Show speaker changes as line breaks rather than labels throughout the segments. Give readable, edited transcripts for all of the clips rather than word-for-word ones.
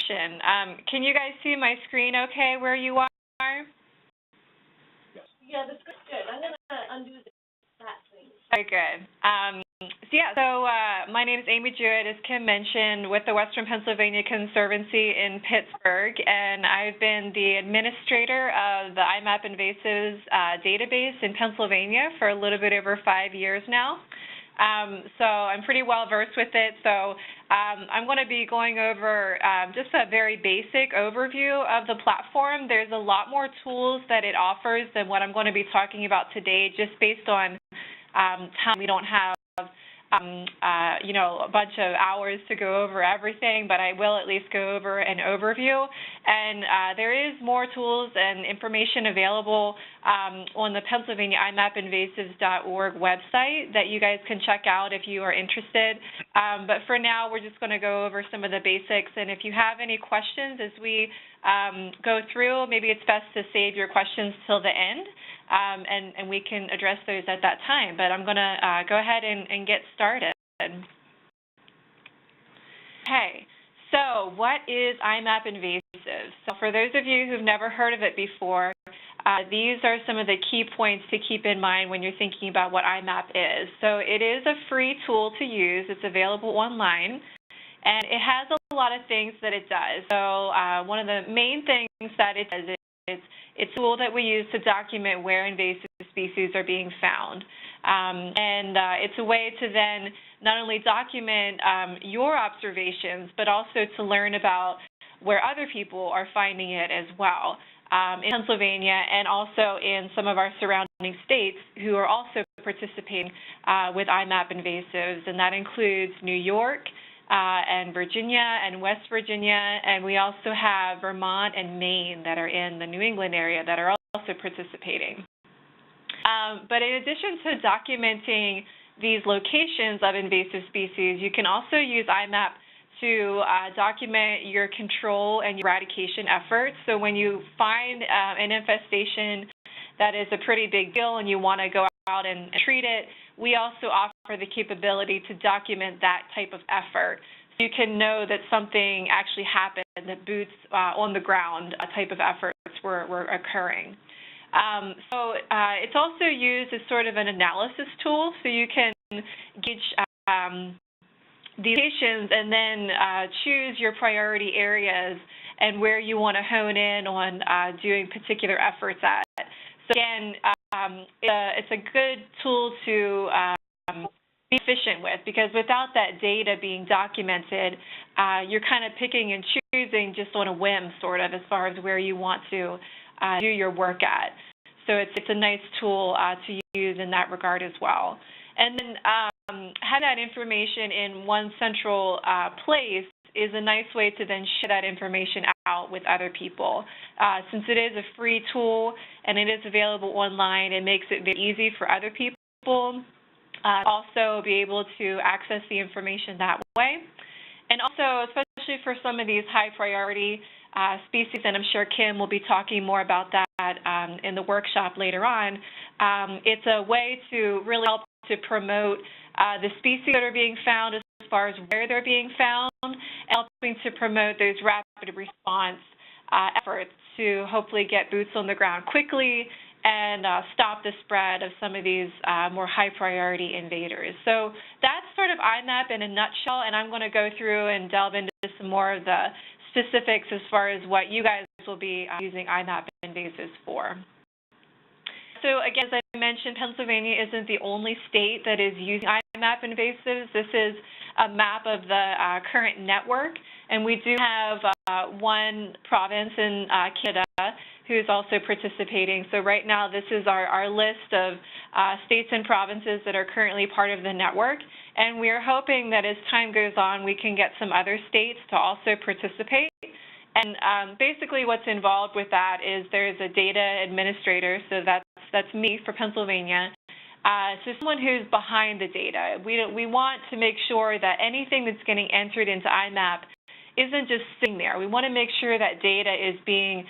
question. Can you guys see my screen okay where you are?
Yeah, that's good. I'm going to undo that thing.
Very good. My name is Amy Jewitt, as Kim mentioned, with the Western Pennsylvania Conservancy in Pittsburgh, and I've been the administrator of the iMapInvasives database in Pennsylvania for a little bit over 5 years now. So I'm pretty well versed with it. So I'm going to be going over just a very basic overview of the platform. There's a lot more tools that it offers than what I'm going to be talking about today, just based on time. We don't have a bunch of hours to go over everything, but I will at least go over an overview. And there is more tools and information available on the Pennsylvania iMapInvasives.org website that you guys can check out if you are interested. But for now, we're just going to go over some of the basics. And if you have any questions as we go through, maybe it's best to save your questions till the end. And we can address those at that time. But I'm going to go ahead and get started. Okay, so what is iMapInvasives? So for those of you who've never heard of it before, these are some of the key points to keep in mind when you're thinking about what iMap is. So it is a free tool to use. It's available online. And it has a lot of things that it does. So one of the main things that it does is it's a tool that we use to document where invasive species are being found. It's a way to then not only document your observations, but also to learn about where other people are finding it as well in Pennsylvania and also in some of our surrounding states who are also participating with iMapInvasives, and that includes New York, and Virginia and West Virginia, and we also have Vermont and Maine that are in the New England area that are also participating. But in addition to documenting these locations of invasive species, you can also use iMap to document your control and your eradication efforts. So when you find an infestation that is a pretty big deal and you want to go out and treat it, we also offer the capability to document that type of effort. So you can know that something actually happened, that boots on the ground type of efforts were occurring. It's also used as sort of an analysis tool, so you can gauge the locations and then choose your priority areas and where you want to hone in on doing particular efforts at. So again, it's a good tool to be efficient with, because without that data being documented, you're kind of picking and choosing just on a whim, sort of, as far as where you want to do your work at. So it's a nice tool to use in that regard as well. And then have that information in one central place is a nice way to then share that information out with other people. Since it is a free tool and it is available online, it makes it very easy for other people also be able to access the information that way. And also, especially for some of these high priority species, and I'm sure Kim will be talking more about that in the workshop later on, it's a way to really help to promote the species that are being found as far as where they're being found, and helping to promote those rapid response efforts to hopefully get boots on the ground quickly and stop the spread of some of these more high priority invaders. So that's sort of iMap in a nutshell, and I'm going to go through and delve into some more of the specifics as far as what you guys will be using iMapInvasives for. So again, as I mentioned, Pennsylvania isn't the only state that is using iMapInvasives. This is a map of the current network, and we do have one province in Canada who's also participating. So right now, this is our list of states and provinces that are currently part of the network, and we are hoping that as time goes on, we can get some other states to also participate. And basically what's involved with that is there's a data administrator, so that's me for Pennsylvania. So someone who's behind the data. We want to make sure that anything that's getting entered into iMap isn't just sitting there. We want to make sure that data is being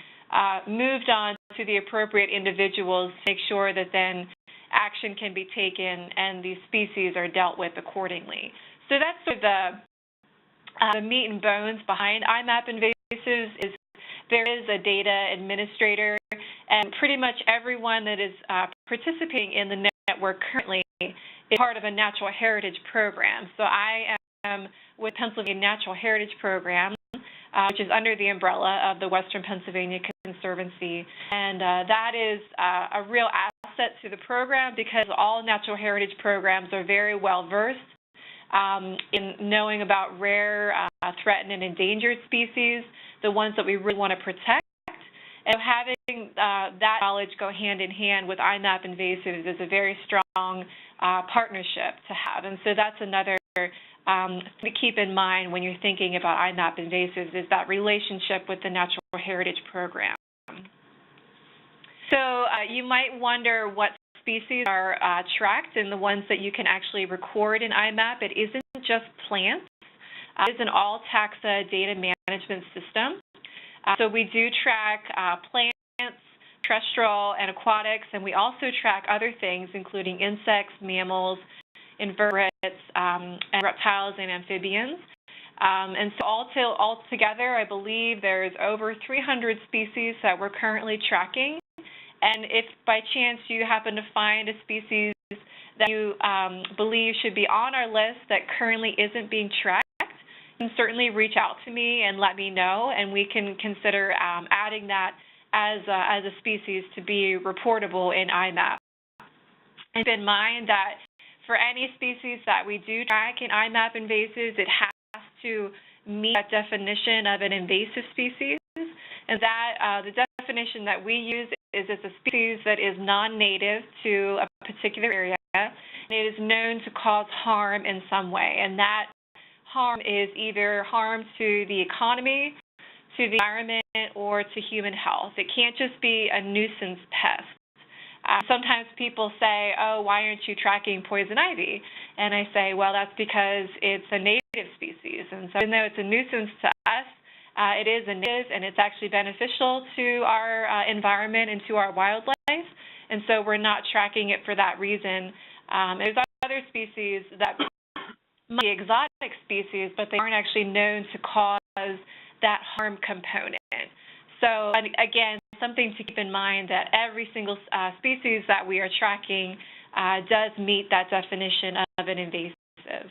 moved on to the appropriate individuals to make sure that then action can be taken and these species are dealt with accordingly. So that's sort of The meat and bones behind iMapInvasives is there is a data administrator, and pretty much everyone that is participating in the network currently is part of a natural heritage program. So I am with Pennsylvania Natural Heritage Program, which is under the umbrella of the Western Pennsylvania Conservancy. And that is a real asset to the program because all natural heritage programs are very well versed in knowing about rare, threatened, and endangered species, the ones that we really want to protect. And having that knowledge go hand in hand with iMapInvasives is a very strong partnership to have. And so that's another thing to keep in mind when you're thinking about iMapInvasives is that relationship with the Natural Heritage Program. So you might wonder what species are tracked and the ones that you can actually record in iMap. It isn't just plants. It is an all-taxa data management system. So we do track plants, terrestrial, and aquatics, and we also track other things, including insects, mammals, invertebrates, and reptiles and amphibians. And so all together, I believe there's over 300 species that we're currently tracking. And if by chance you happen to find a species that you believe should be on our list that currently isn't being tracked, you can certainly reach out to me and let me know, and we can consider adding that as a species to be reportable in iMap. And keep in mind that for any species that we do track in iMapInvasives, it has to meet that definition of an invasive species, and that the definition that we use is it's a species that is non-native to a particular area, and it is known to cause harm in some way, and that harm is either harm to the economy, to the environment, or to human health. It can't just be a nuisance pest. Sometimes people say, oh, why aren't you tracking poison ivy? And I say, well, that's because it's a native species. And so even though it's a nuisance to us, it is a native, and it's actually beneficial to our environment and to our wildlife. And so we're not tracking it for that reason. There's other species that might be exotic species, but they aren't actually known to cause that harm component. So again, something to keep in mind that every single species that we are tracking does meet that definition of an invasive.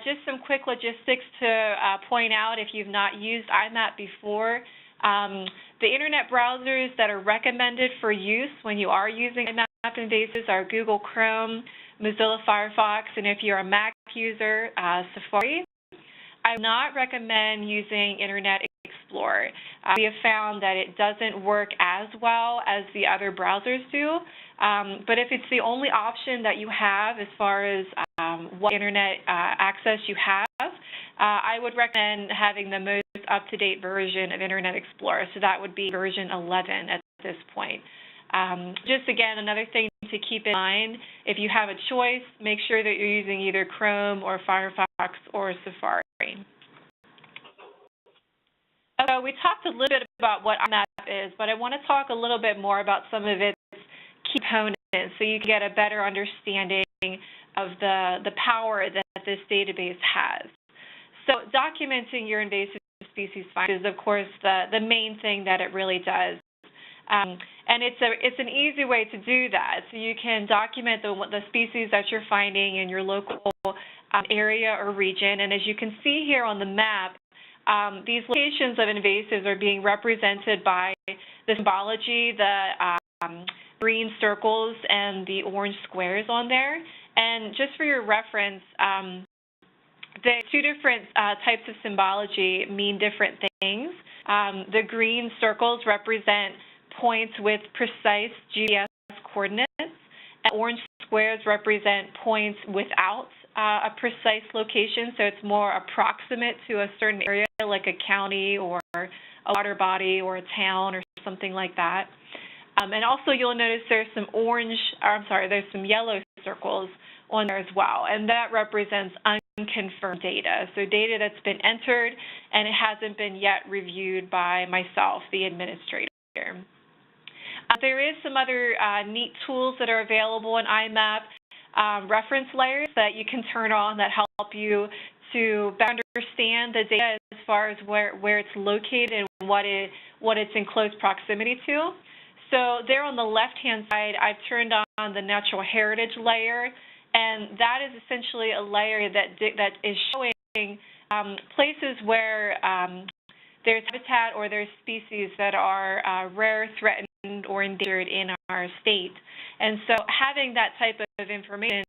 Just some quick logistics to point out if you've not used iMap before. The internet browsers that are recommended for use when you are using iMapInvasives are Google Chrome, Mozilla Firefox, and if you're a Mac user, Safari. I would not recommend using Internet Explorer. We have found that it doesn't work as well as the other browsers do, but if it's the only option that you have as far as what Internet access you have, I would recommend having the most up-to-date version of Internet Explorer, so that would be version 11 at this point. Just again, another thing to keep in mind, if you have a choice, make sure that you're using either Chrome or Firefox or Safari. So we talked a little bit about what iMap is, but I want to talk a little bit more about some of its key components so you can get a better understanding of the power that this database has. So documenting your invasive species findings is, of course, the main thing that it really does. And it's an easy way to do that. So you can document the species that you're finding in your local area or region. And as you can see here on the map, these locations of invasives are being represented by the symbology, the green circles and the orange squares on there. And just for your reference, the two different types of symbology mean different things. The green circles represent points with precise GPS coordinates, and orange squares represent points without a precise location, so it's more approximate to a certain area, like a county or a water body or a town or something like that. And also you'll notice there's some there's some yellow circles on there as well, and that represents unconfirmed data, so data that's been entered and it hasn't been yet reviewed by myself, the administrator. There is some other neat tools that are available in iMap, reference layers that you can turn on that help you to better understand the data as far as where it's located and what it's in close proximity to. So there on the left-hand side, I've turned on the natural heritage layer, and that is essentially a layer that is showing places where there's habitat or there's species that are rare, threatened, or endangered in our state. And so having that type of information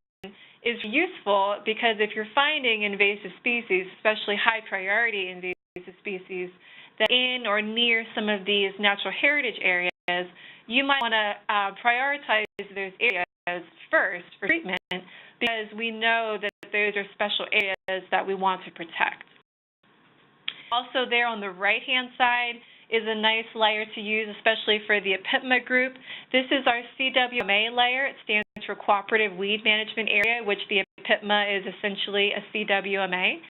is useful because if you're finding invasive species, especially high-priority invasive species, that in or near some of these natural heritage areas, you might want to prioritize those areas first for treatment because we know that those are special areas that we want to protect. Also there on the right-hand side is a nice layer to use, especially for the APIPMA group. This is our CWMA layer. It stands for Cooperative Weed Management Area, which the APIPMA is essentially a CWMA.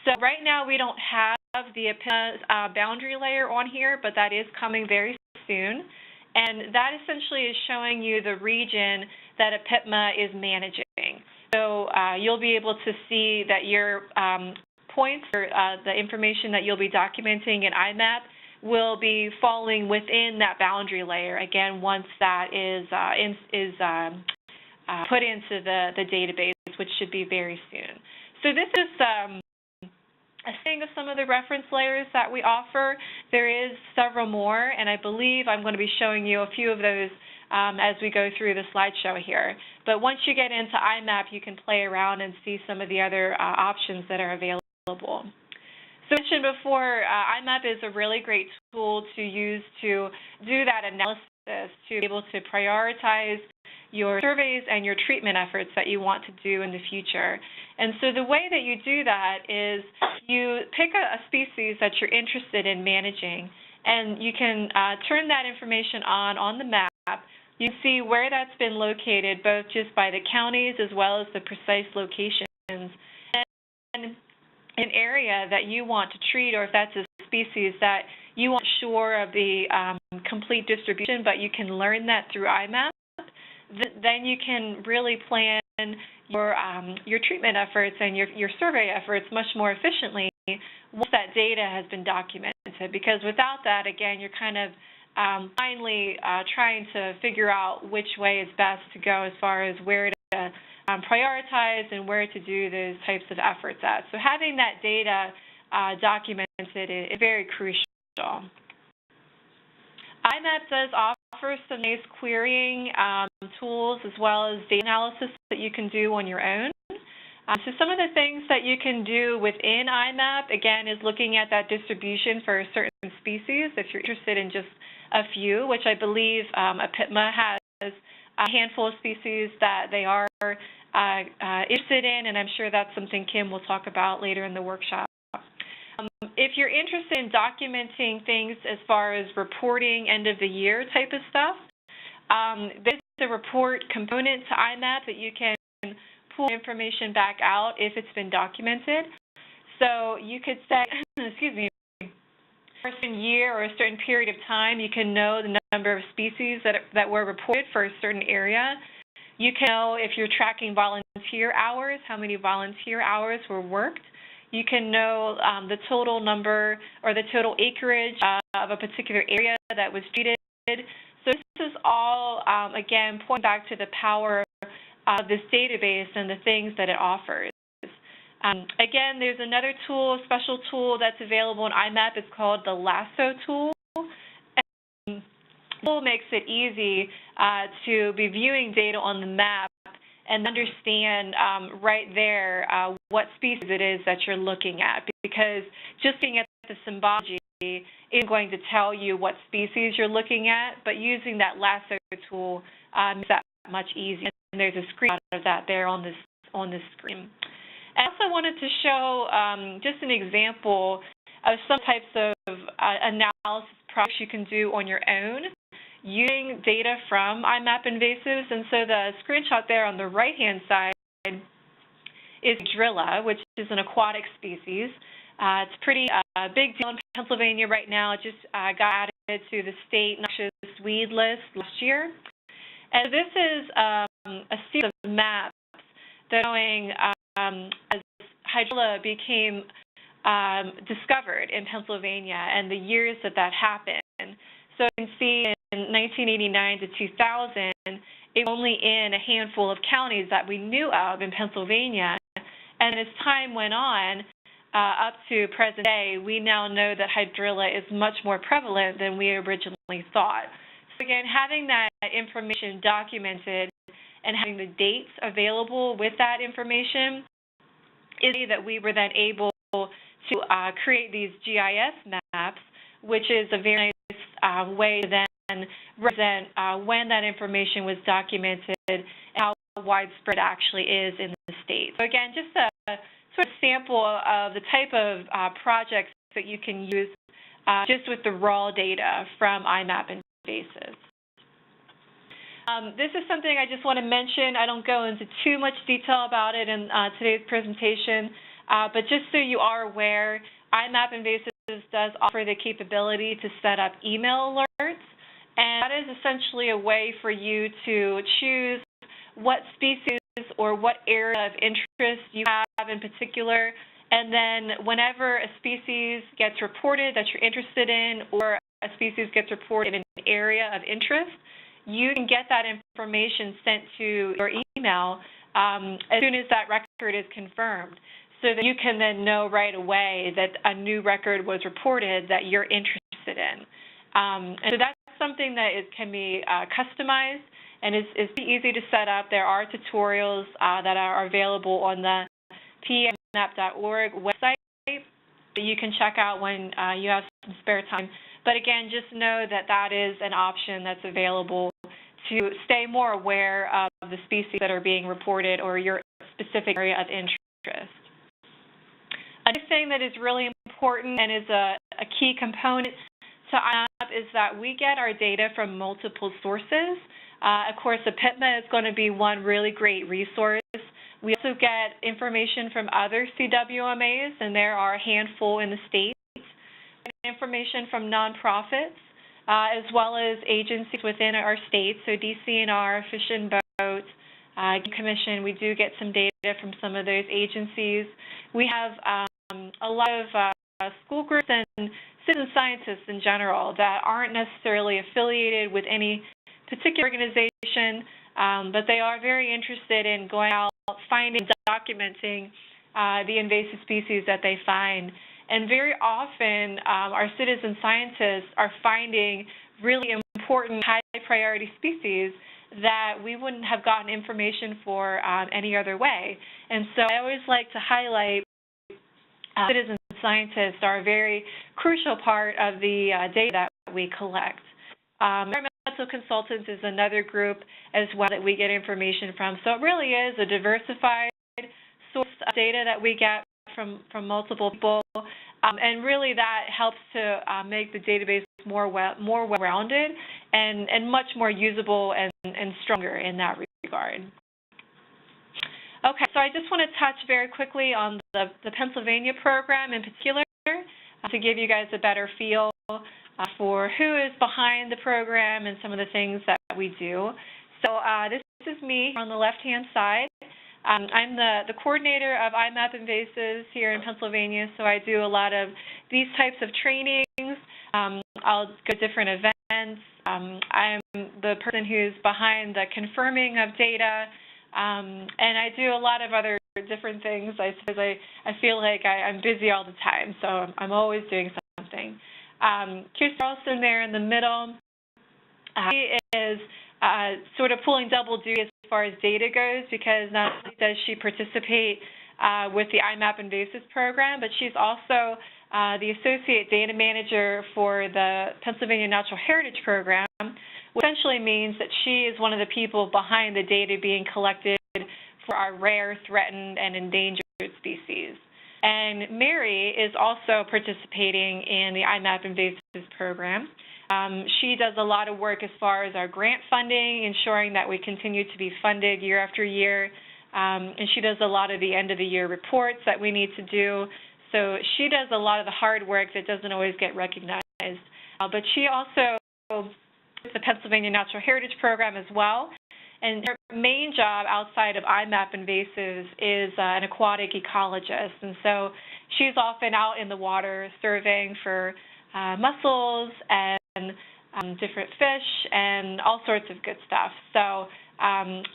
So right now we don't have the APIPMA boundary layer on here, but that is coming very soon. And that essentially is showing you the region that APIPMA is managing. So you'll be able to see that your points or the information that you'll be documenting in iMap will be falling within that boundary layer, again, once that is put into the database, which should be very soon. So this is a thing of some of the reference layers that we offer. There is several more, and I believe I'm going to be showing you a few of those as we go through the slideshow here. But once you get into iMap, you can play around and see some of the other options that are available. So I mentioned before, iMap is a really great tool to use to do that analysis, to be able to prioritize your surveys and your treatment efforts that you want to do in the future. And so the way that you do that is you pick a species that you're interested in managing, and you can turn that information on the map. You can see where that's been located, both just by the counties as well as the precise locations. And an area that you want to treat, or if that's a species that you aren't sure of the complete distribution, but you can learn that through iMap, then you can really plan your treatment efforts and your survey efforts much more efficiently once that data has been documented. Because without that, again, you're kind of finally trying to figure out which way is best to go as far as where to prioritize and where to do those types of efforts at. So having that data documented is very crucial. iMap does offer some nice querying tools as well as data analysis that you can do on your own. So some of the things that you can do within iMap, again, is looking at that distribution for certain species, if you're interested in just a few, which I believe APIPMA has a handful of species that they are interested in, and I'm sure that's something Kim will talk about later in the workshop. If you're interested in documenting things as far as reporting end-of-the-year type of stuff, there's a report component to iMap that you can pull information back out if it's been documented. So you could say, excuse me, for a certain year or a certain period of time, you can know the number of species that were reported for a certain area. You can know if you're tracking volunteer hours, how many volunteer hours were worked. You can know the total number or the total acreage of a particular area that was treated. So this is all, again, pointing back to the power of this database and the things that it offers. Again, there's another tool, a special tool that's available in iMap. It's called the Lasso tool. And the tool makes it easy to be viewing data on the map and understand right there what species it is that you're looking at, because just looking at the symbology isn't going to tell you what species you're looking at, but using that Lasso tool makes that much easier. And there's a screenshot of that there on this screen. I also wanted to show just an example of some types of analysis projects you can do on your own using data from iMapInvasives. And so the screenshot there on the right-hand side is Drilla, which is an aquatic species. It's pretty big deal in Pennsylvania right now. It just got added to the state noxious weed list last year. And this is a series of maps that are showing as hydrilla became discovered in Pennsylvania and the years that happened. So you can see in 1989 to 2000, it was only in a handful of counties that we knew of in Pennsylvania. And as time went on, up to present day, we now know that hydrilla is much more prevalent than we originally thought. So again, having that information documented and having the dates available with that information is that we were then able to create these GIS maps, which is a very nice way to then represent when that information was documented and how widespread it actually is in the state. So again, just a sort of sample of the type of projects that you can use just with the raw data from iMapInvasives. This is something I just want to mention. I don't go into too much detail about it in today's presentation, but just so you are aware, iMapInvasives does offer the capability to set up email alerts, and that is essentially a way for you to choose what species or what area of interest you have in particular, and then whenever a species gets reported that you're interested in or a species gets reported in an area of interest, you can get that information sent to your email as soon as that record is confirmed, so that you can then know right away that a new record was reported that you're interested in. And so that's something that can be customized and is easy to set up. There are tutorials that are available on the PMAP.org website that you can check out when you have some spare time. But again, just know that that is an option that's available to stay more aware of the species that are being reported or your specific area of interest. Another thing that is really important and is a key component to iMap is that we get our data from multiple sources. Of course, APIPMA is going to be one really great resource. We also get information from other CWMAs, and there are a handful in the state. Information from nonprofits, as well as agencies within our state, so DCNR, Fish and Boat, Commission. We do get some data from some of those agencies. We have a lot of school groups and citizen scientists in general that aren't necessarily affiliated with any particular organization, but they are very interested in going out, finding, documenting the invasive species that they find. And very often, our citizen scientists are finding really important high-priority species that we wouldn't have gotten information for any other way. And so I always like to highlight citizen scientists are a very crucial part of the data that we collect. Environmental consultants is another group as well that we get information from. So it really is a diversified source of data that we get from multiple people, and really that helps to make the database more well-rounded and much more usable and stronger in that regard. Okay, so I just want to touch very quickly on the Pennsylvania program in particular to give you guys a better feel for who is behind the program and some of the things that we do. So this is me on the left-hand side. I'm the coordinator of iMapInvasives here in Pennsylvania, so I do a lot of these types of trainings. I'll go to different events. I'm the person who's behind the confirming of data, and I do a lot of other different things. I suppose I feel like I'm busy all the time, so I'm always doing something. Kirsten Carlson there in the middle, she is sort of pulling double duty as far as data goes, because not only does she participate with the iMapInvasives program, but she's also the Associate Data Manager for the Pennsylvania Natural Heritage Program, which essentially means that she is one of the people behind the data being collected for our rare, threatened, and endangered species. And Mary is also participating in the iMapInvasives program. She does a lot of work as far as our grant funding, ensuring that we continue to be funded year after year, and she does a lot of the end-of-the-year reports that we need to do. So she does a lot of the hard work that doesn't always get recognized. But she also does the Pennsylvania Natural Heritage Program as well, and main job outside of iMapInvasives is an aquatic ecologist, and so she's often out in the water surveying for mussels and different fish and all sorts of good stuff. So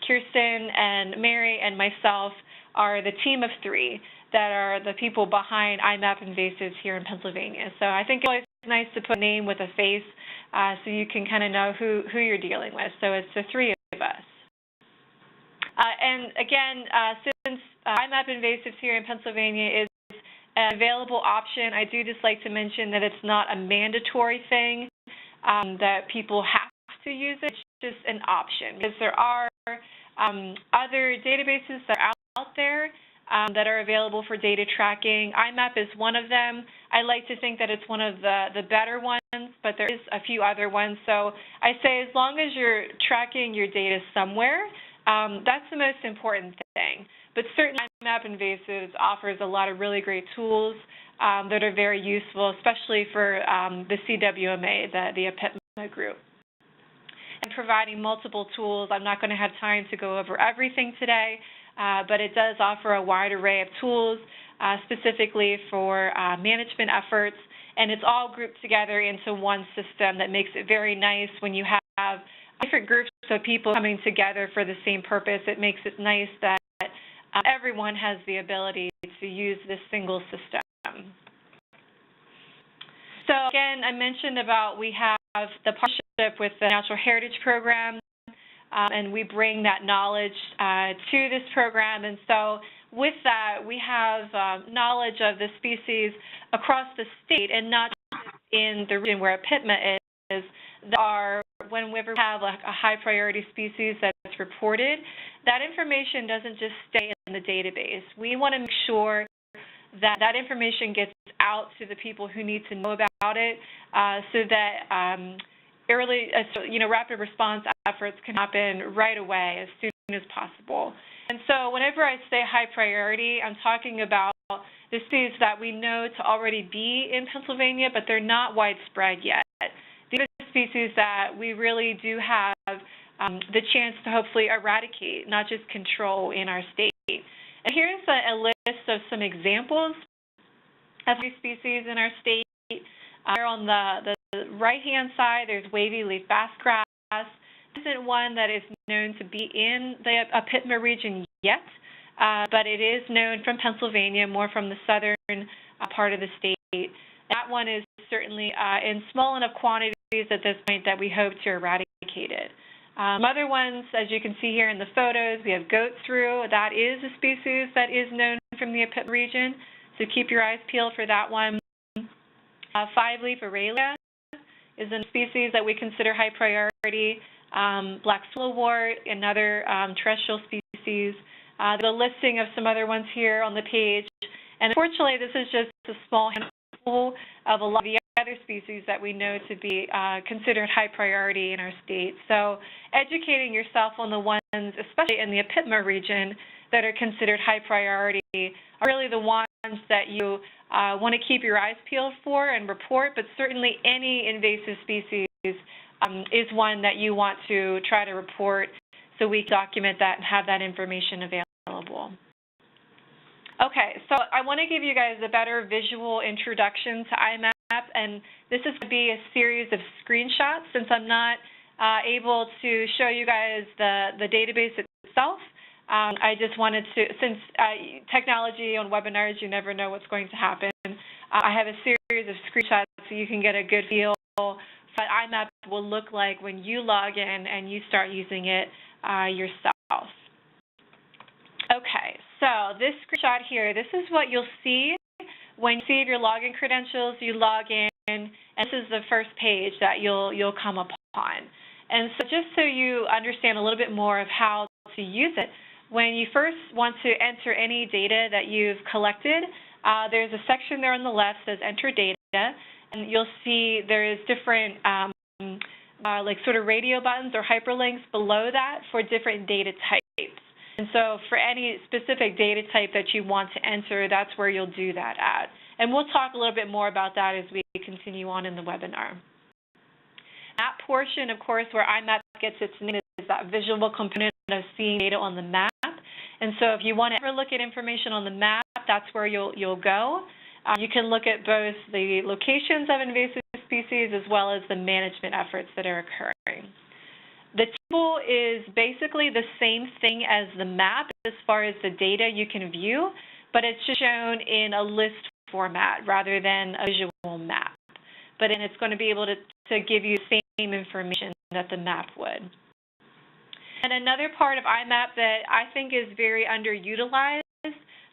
Kirsten and Mary and myself are the team of 3 that are the people behind iMapInvasives here in Pennsylvania. So I think it's always nice to put a name with a face so you can kind of know who you're dealing with. So it's the 3 of us. And again, since iMapInvasives here in Pennsylvania is an available option, I do just like to mention that it's not a mandatory thing that people have to use it. It's just an option, because there are other databases that are out there that are available for data tracking. IMAP is one of them. I like to think that it's one of the better ones, but there is a few other ones. So I say as long as you're tracking your data somewhere, that's the most important thing. But certainly iMapInvasives offers a lot of really great tools that are very useful, especially for the CWMA, the APIPMA group. And providing multiple tools. I'm not going to have time to go over everything today, but it does offer a wide array of tools specifically for management efforts, and it's all grouped together into one system that makes it very nice when you have different groups of people coming together for the same purpose. It makes it nice that everyone has the ability to use this single system. So again, I mentioned about we have the partnership with the Natural Heritage Program, and we bring that knowledge to this program. And so with that, we have knowledge of the species across the state, and not just in the region where APIPMA is. Whenever we have a high priority species that's reported, that information doesn't just stay in the database. We want to make sure that that information gets out to the people who need to know about it, so that rapid response efforts can happen right away as soon as possible. And so whenever I say high priority, I'm talking about the species that we know to already be in Pennsylvania, but they're not widespread yet. These are the species that we really do have the chance to hopefully eradicate, not just control, in our state. And here's a list of some examples of these species in our state. Here on the right-hand side, there's wavy leaf bassgrass. This isn't one that is known to be in the APIPMA region yet, but it is known from Pennsylvania, more from the southern part of the state. That one is certainly in small enough quantities at this point that we hope to eradicate it. Other ones, as you can see here in the photos, we have goat shrew. That is a species that is known from the APIPMA region, so keep your eyes peeled for that one. Five-leaf Aurelia is a species that we consider high priority. Black swallowwort, another terrestrial species. The listing of some other ones here on the page. And unfortunately, this is just a small handful of a lot of the other species that we know to be considered high priority in our state. So educating yourself on the ones, especially in the APIPMA region, that are considered high priority are really the ones that you want to keep your eyes peeled for and report, but certainly any invasive species is one that you want to try to report so we document that and have that information available. Okay, so I want to give you guys a better visual introduction to IMAP, and this is going to be a series of screenshots since I'm not able to show you guys the database itself. I just wanted to, since technology on webinars, you never know what's going to happen. I have a series of screenshots so you can get a good feel for what IMAP will look like when you log in and you start using it yourself. Okay, so this screenshot here, this is what you'll see when you see your login credentials. You log in, and this is the first page that you'll come upon. And so just so you understand a little bit more of how to use it, when you first want to enter any data that you've collected, there's a section there on the left that says Enter Data, and you'll see there is different like sort of radio buttons or hyperlinks below that for different data types. And so for any specific data type that you want to enter, that's where you'll do that at. And we'll talk a little bit more about that as we continue on in the webinar. That portion, of course, where IMAP gets its name is that visual component of seeing data on the map. And so if you want to ever look at information on the map, that's where you'll go. You can look at both the locations of invasive species as well as the management efforts that are occurring. The table is basically the same thing as the map as far as the data you can view, but it's just shown in a list format rather than a visual map. But then it's going to be able to give you the same information that the map would. And another part of IMAP that I think is very underutilized,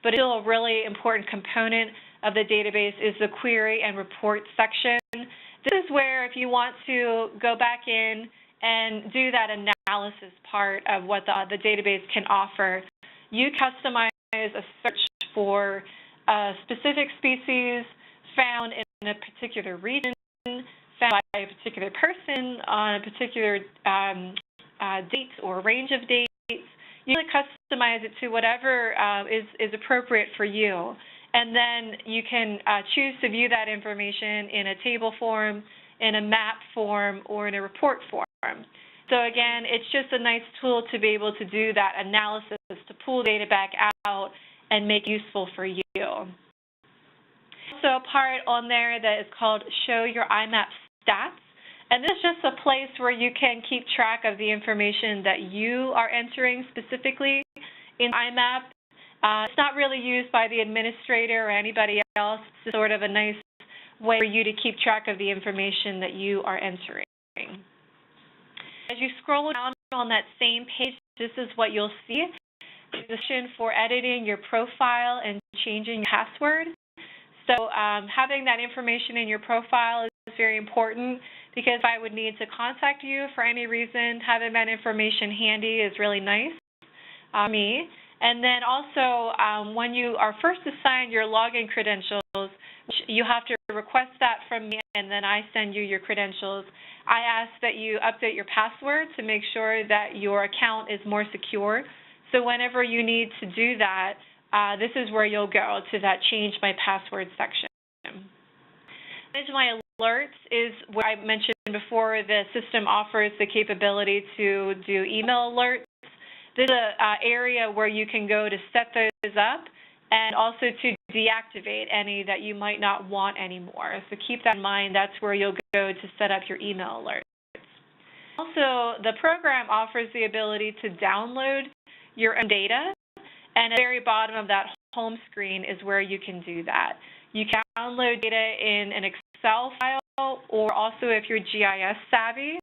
but still a really important component of the database, is the query and report section. This is where, if you want to go back in and do that analysis part of what the database can offer, you customize a search for a specific species found in a particular region, found by a particular person on a particular date or range of dates. You really customize it to whatever is appropriate for you. And then you can choose to view that information in a table form, in a map form, or in a report form. So again, it's just a nice tool to be able to do that analysis, to pull data back out and make useful for you. Also a part on there that is called Show Your IMAP Stats. And this is just a place where you can keep track of the information that you are entering specifically in IMAP. It's not really used by the administrator or anybody else. It's sort of a nice way for you to keep track of the information that you are entering. As you scroll down on that same page, this is what you'll see. There's a section for editing your profile and changing your password. So having that information in your profile is very important, because if I would need to contact you for any reason, having that information handy is really nice for me. And then also, when you are first assigned your login credentials, you have to request that from me, and then I send you your credentials. I ask that you update your password to make sure that your account is more secure. So whenever you need to do that, this is where you'll go, to that Change My Password section. Manage My Alerts is what I mentioned before. The system offers the capability to do email alerts. This is an area where you can go to set those up and also to deactivate any that you might not want anymore. So keep that in mind. That's where you'll go to set up your email alerts. Also, the program offers the ability to download your own data, and at the very bottom of that home screen is where you can do that. You can download data in an Excel file, or also if you're GIS savvy,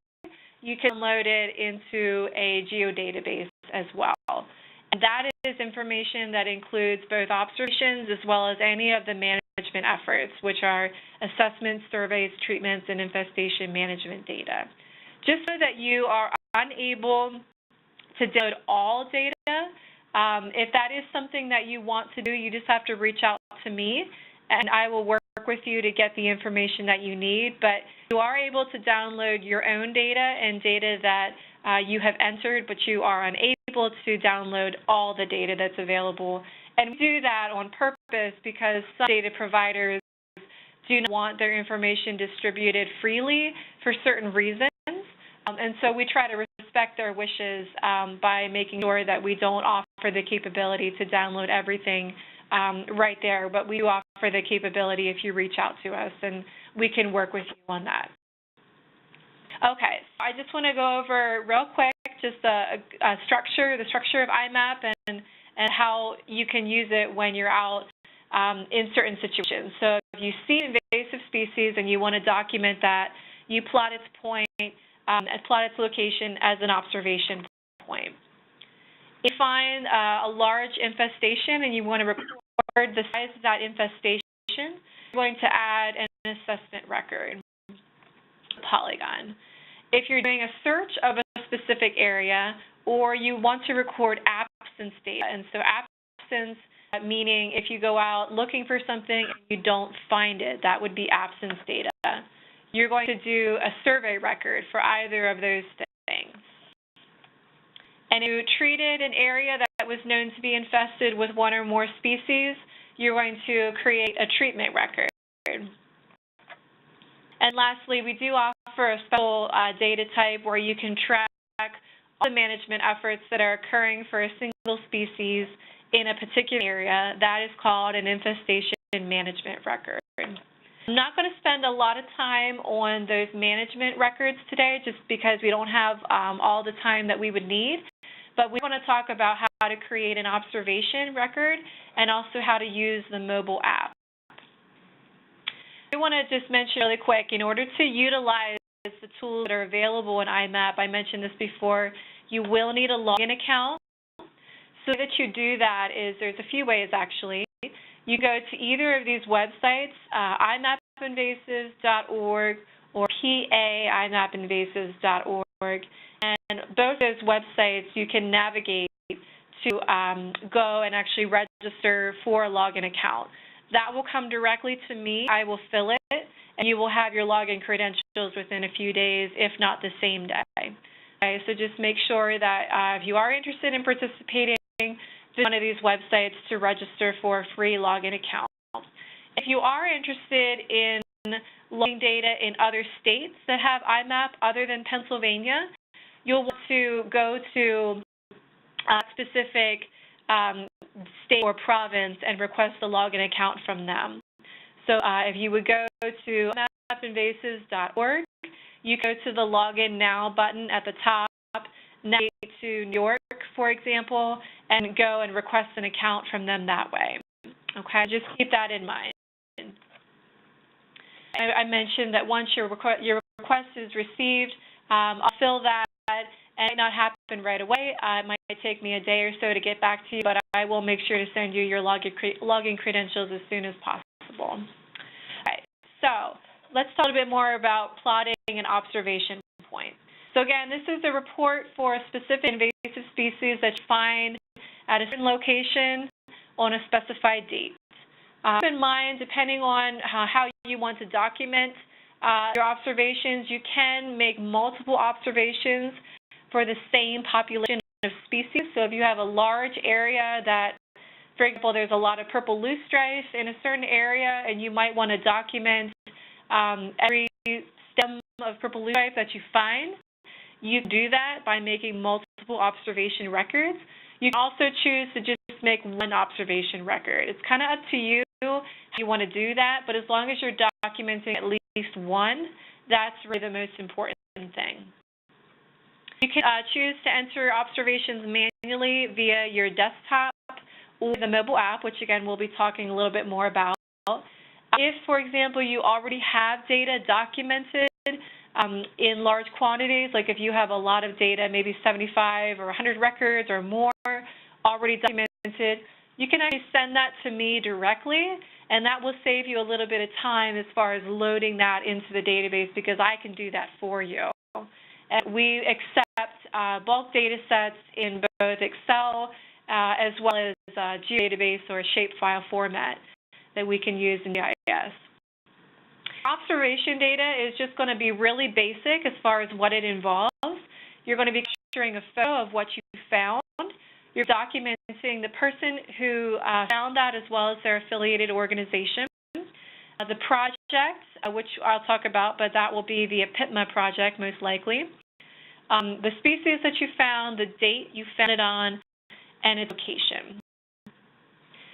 you can load it into a geodatabase as well. And that is information that includes both observations as well as any of the management efforts, which are assessments, surveys, treatments, and infestation management data. Just so that you are unable to download all data, if that is something that you want to do, you just have to reach out to me, and I will work with you to get the information that you need. But you are able to download your own data and data that you have entered, but you are unable to download all the data that's available. And we do that on purpose because some data providers do not want their information distributed freely for certain reasons. And so we try to respect their wishes by making sure that we don't offer the capability to download everything right there, but we do offer the capability if you reach out to us, and we can work with you on that. Okay, so I just want to go over real quick just the structure of IMAP and how you can use it when you're out in certain situations. So if you see invasive species and you want to document that, you plot its point and plot its location as an observation point. If you find a large infestation and you want to record the size of that infestation, you're going to add an assessment record, polygon. If you're doing a search of a specific area, or you want to record absence data, and so absence meaning if you go out looking for something and you don't find it, that would be absence data. You're going to do a survey record for either of those things. And if you treated an area that was known to be infested with one or more species, you're going to create a treatment record. And lastly, we do offer a special data type where you can track all the management efforts that are occurring for a single species in a particular area. That is called an infestation management record. I'm not going to spend a lot of time on those management records today just because we don't have all the time that we would need, but we want to talk about how to create an observation record and also how to use the mobile app. I want to just mention really quick, in order to utilize the tools that are available in IMAP, I mentioned this before, you will need a login account. So that you do that is there's a few ways actually. You go to either of these websites, iMapInvasives.org or PAIMapInvasives.org, and both those websites you can navigate to go and actually register for a login account. That will come directly to me. I will fill it, and you will have your login credentials within a few days, if not the same day. Okay, so just make sure that if you are interested in participating, visit one of these websites to register for a free login account. If you are interested in logging data in other states that have IMAP other than Pennsylvania, you'll want to go to a specific state or province and request a login account from them. So if you would go to iMapInvasives.org, you go to the Login Now button at the top, navigate to New York, for example, and go and request an account from them that way. Okay, just keep that in mind. I mentioned that once your request is received, I'll fill that, and it might not happen right away. It might take me a day or so to get back to you, but I will make sure to send you your login credentials as soon as possible. All right, so let's talk a bit more about plotting an observation point. So again, this is a report for a specific invasive species that you find at a certain location on a specified date. Keep in mind, depending on how you want to document your observations, you can make multiple observations for the same population of species. So if you have a large area that, for example, there's a lot of purple loosestrife in a certain area, and you might want to document every stem of purple loosestrife that you find, you can do that by making multiple observation records. You can also choose to just make one observation record. It's kind of up to you how you want to do that, but as long as you're documenting at least one, that's really the most important thing. You can choose to enter observations manually via your desktop or the mobile app, which again we'll be talking a little bit more about. If, for example, you already have data documented in large quantities, like if you have a lot of data, maybe 75 or 100 records or more already documented, you can actually send that to me directly, and that will save you a little bit of time as far as loading that into the database, because I can do that for you. And we accept bulk data sets in both Excel as well as geodatabase or shapefile format that we can use in GIS. Observation data is just going to be really basic as far as what it involves. You're going to be capturing a photo of what you found. You're documenting the person who found that as well as their affiliated organization. The project, which I'll talk about, but that will be the APIPMA project most likely. The species that you found, the date you found it on, and its location.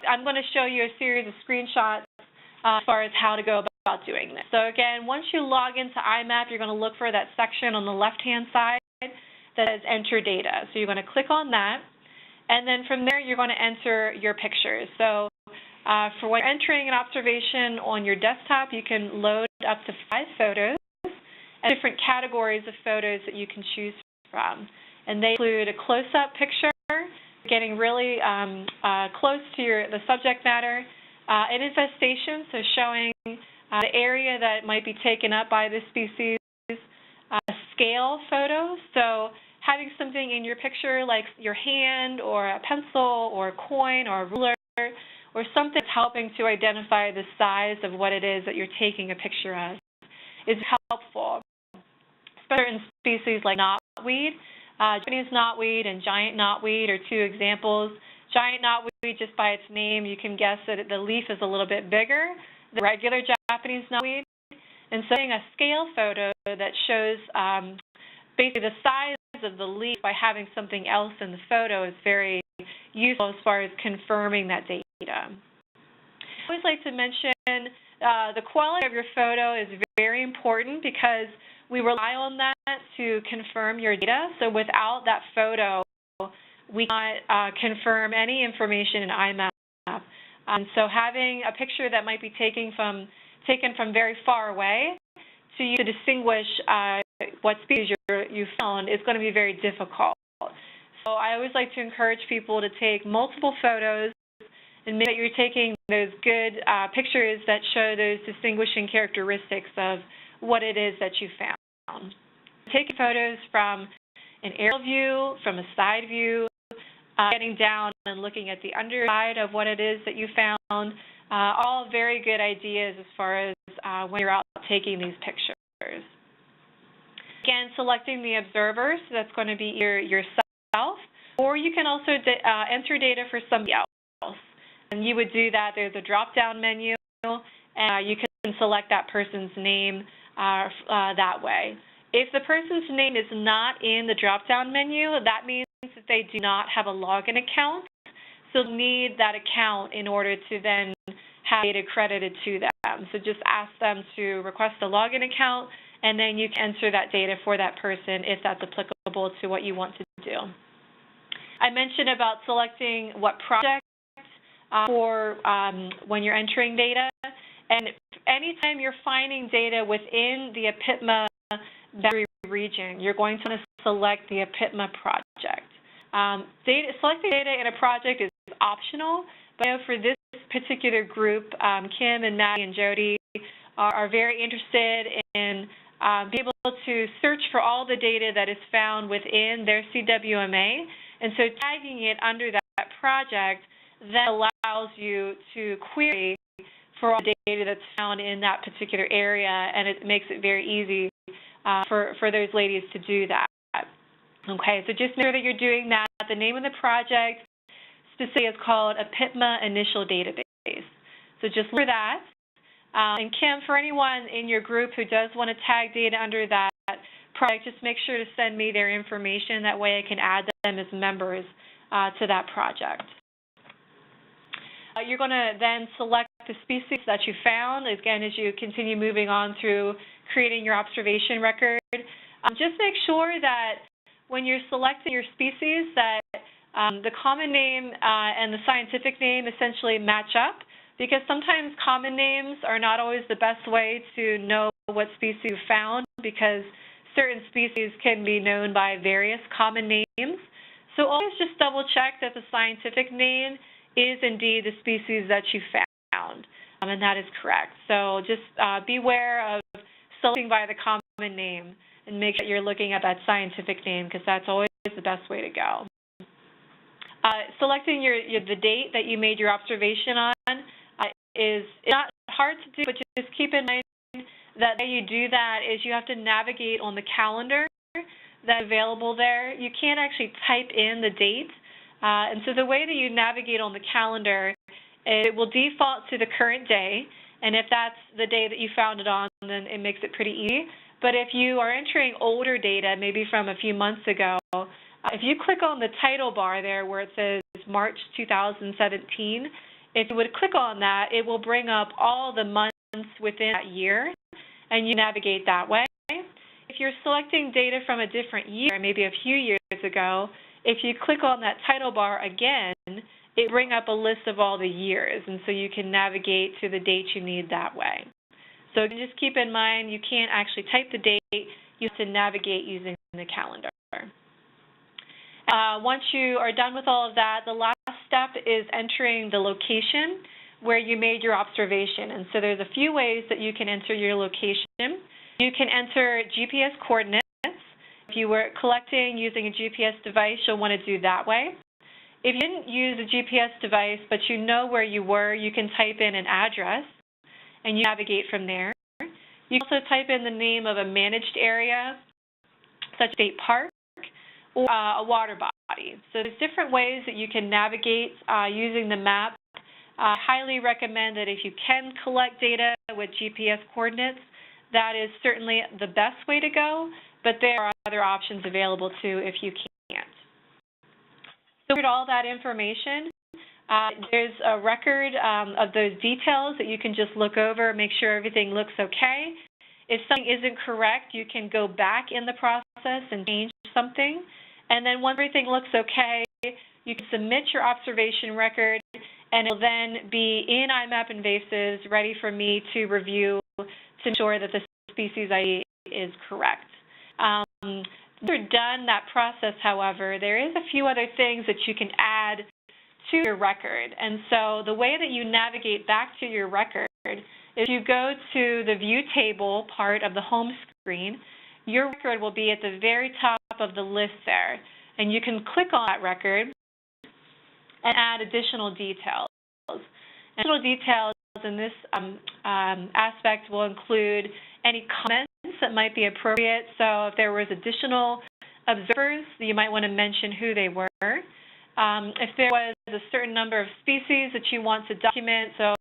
I'm going to show you a series of screenshots as far as how to go about doing this. So again, once you log into IMAP, you're going to look for that section on the left-hand side that says Enter Data. So you're going to click on that, and then from there you're going to enter your pictures. So for when you're entering an observation on your desktop, you can load up to 5 photos and different categories of photos that you can choose from. And they include a close-up picture, getting really close to the subject matter, an infestation, so showing the area that might be taken up by this species, a scale photo, so having something in your picture like your hand or a pencil or a coin or a ruler or something that's helping to identify the size of what it is that you're taking a picture of is helpful. Certain species like knotweed, Japanese knotweed and giant knotweed are 2 examples. Giant knotweed, just by its name, you can guess that the leaf is a little bit bigger than regular Japanese knotweed. And so a scale photo that shows basically the size of the leaf by having something else in the photo is very useful as far as confirming that data. I always like to mention the quality of your photo is very important because we rely on that to confirm your data. So without that photo, we cannot confirm any information in IMAP. So having a picture that might be taken from very far away to distinguish what species you found is going to be very difficult. So I always like to encourage people to take multiple photos and make sure you're taking those good pictures that show those distinguishing characteristics of what it is that you found. Taking photos from an aerial view, from a side view, getting down and looking at the underside of what it is that you found, all very good ideas as far as when you're out taking these pictures. Again, selecting the observer, so that's going to be either yourself, or you can also enter data for somebody else. And you would do that. There's a drop-down menu, and you can select that person's name that way. If the person's name is not in the drop-down menu, that means that they do not have a login account, so they'll need that account in order to then have data credited to them. So just ask them to request a login account, and then you can enter that data for that person if that's applicable to what you want to do. I mentioned about selecting what project for when you're entering data, and anytime you're finding data within the APIPMA boundary region, you're going to want to select the APIPMA project. Selecting data in a project is optional, but I know for this particular group, Kim and Maddie and Jody are very interested in being able to search for all the data that is found within their CWMA, and so tagging it under that project then allows you to query for all the data that's found in that particular area, and it makes it very easy for those ladies to do that. Okay, so just make sure that you're doing that. The name of the project specifically is called APIPMA Initial Database. So just look for that. And Kim, for anyone in your group who does want to tag data under that project, just make sure to send me their information. That way I can add them as members to that project. You're going to then select the species that you found, again, as you continue moving on through creating your observation record. Just make sure that when you're selecting your species that the common name and the scientific name essentially match up, because sometimes common names are not always the best way to know what species you found, because certain species can be known by various common names. So always just double check that the scientific name is indeed the species that you found, and that is correct. So just beware of selecting by the common name and make sure you're looking at that scientific name, because that's always the best way to go. Selecting the date that you made your observation on is not hard to do, but just keep in mind that the way you do that is you have to navigate on the calendar that's available there. You can't actually type in the date. And so the way that you navigate on the calendar, it will default to the current day. And if that's the day that you found it on, then it makes it pretty easy. But if you are entering older data, maybe from a few months ago, if you click on the title bar there where it says March 2017, if you would click on that, it will bring up all the months within that year, and you navigate that way. If you're selecting data from a different year, maybe a few years ago, if you click on that title bar again, it brings up a list of all the years, and so you can navigate to the date you need that way. So just keep in mind, you can't actually type the date, you have to navigate using the calendar. Once you are done with all of that, the last step is entering the location where you made your observation. And so there's a few ways that you can enter your location. You can enter GPS coordinates. If you were collecting using a GPS device, you'll want to do that way. If you didn't use a GPS device, but you know where you were, you can type in an address, and you navigate from there. You can also type in the name of a managed area, such as a state park, or a water body. So there's different ways that you can navigate using the map. I highly recommend that if you can collect data with GPS coordinates, that is certainly the best way to go. but there are other options available too if you can't. So with all that information, there's a record of those details that you can just look over, make sure everything looks okay. If something isn't correct, you can go back in the process and change something. And then once everything looks okay, you can submit your observation record, and it will then be in iMapInvasives, ready for me to review to ensure that the species ID is correct. Once you're done that process, however, there is a few other things that you can add to your record. And so the way that you navigate back to your record is you go to the View Table part of the home screen. Your record will be at the very top of the list there. And you can click on that record and add additional details. Additional details in this aspect will include any comments that might be appropriate. So if there was additional observers, you might want to mention who they were. If there was a certain number of species that you want to document, so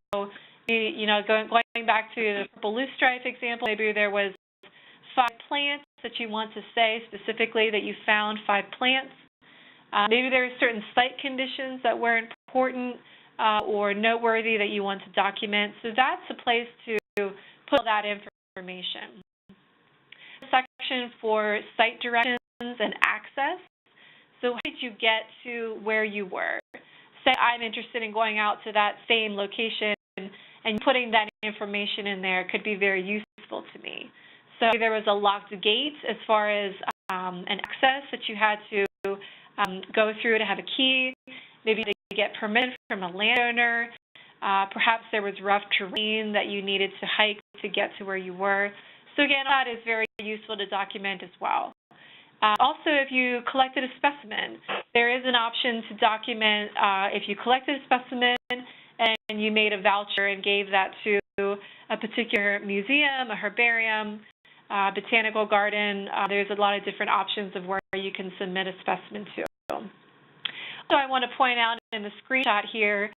going back to the purple loosestrife example, maybe there was 5 plants that you want to say specifically that you found 5 plants. Maybe there are certain site conditions that were important or noteworthy that you want to document. So that's a place to put all that information. Section for site directions and access. So how did you get to where you were? Say I'm interested in going out to that same location, and putting that information in there could be very useful to me. So there was a locked gate as far as an access that you had to go through to have a key. Maybe to get permission from a landowner. Perhaps there was rough terrain that you needed to hike to get to where you were. So again, that is very useful to document as well. Also, if you collected a specimen, there is an option to document if you collected a specimen and you made a voucher and gave that to a particular museum, a herbarium, botanical garden. There's a lot of different options of where you can submit a specimen to. So I want to point out in the screenshot here,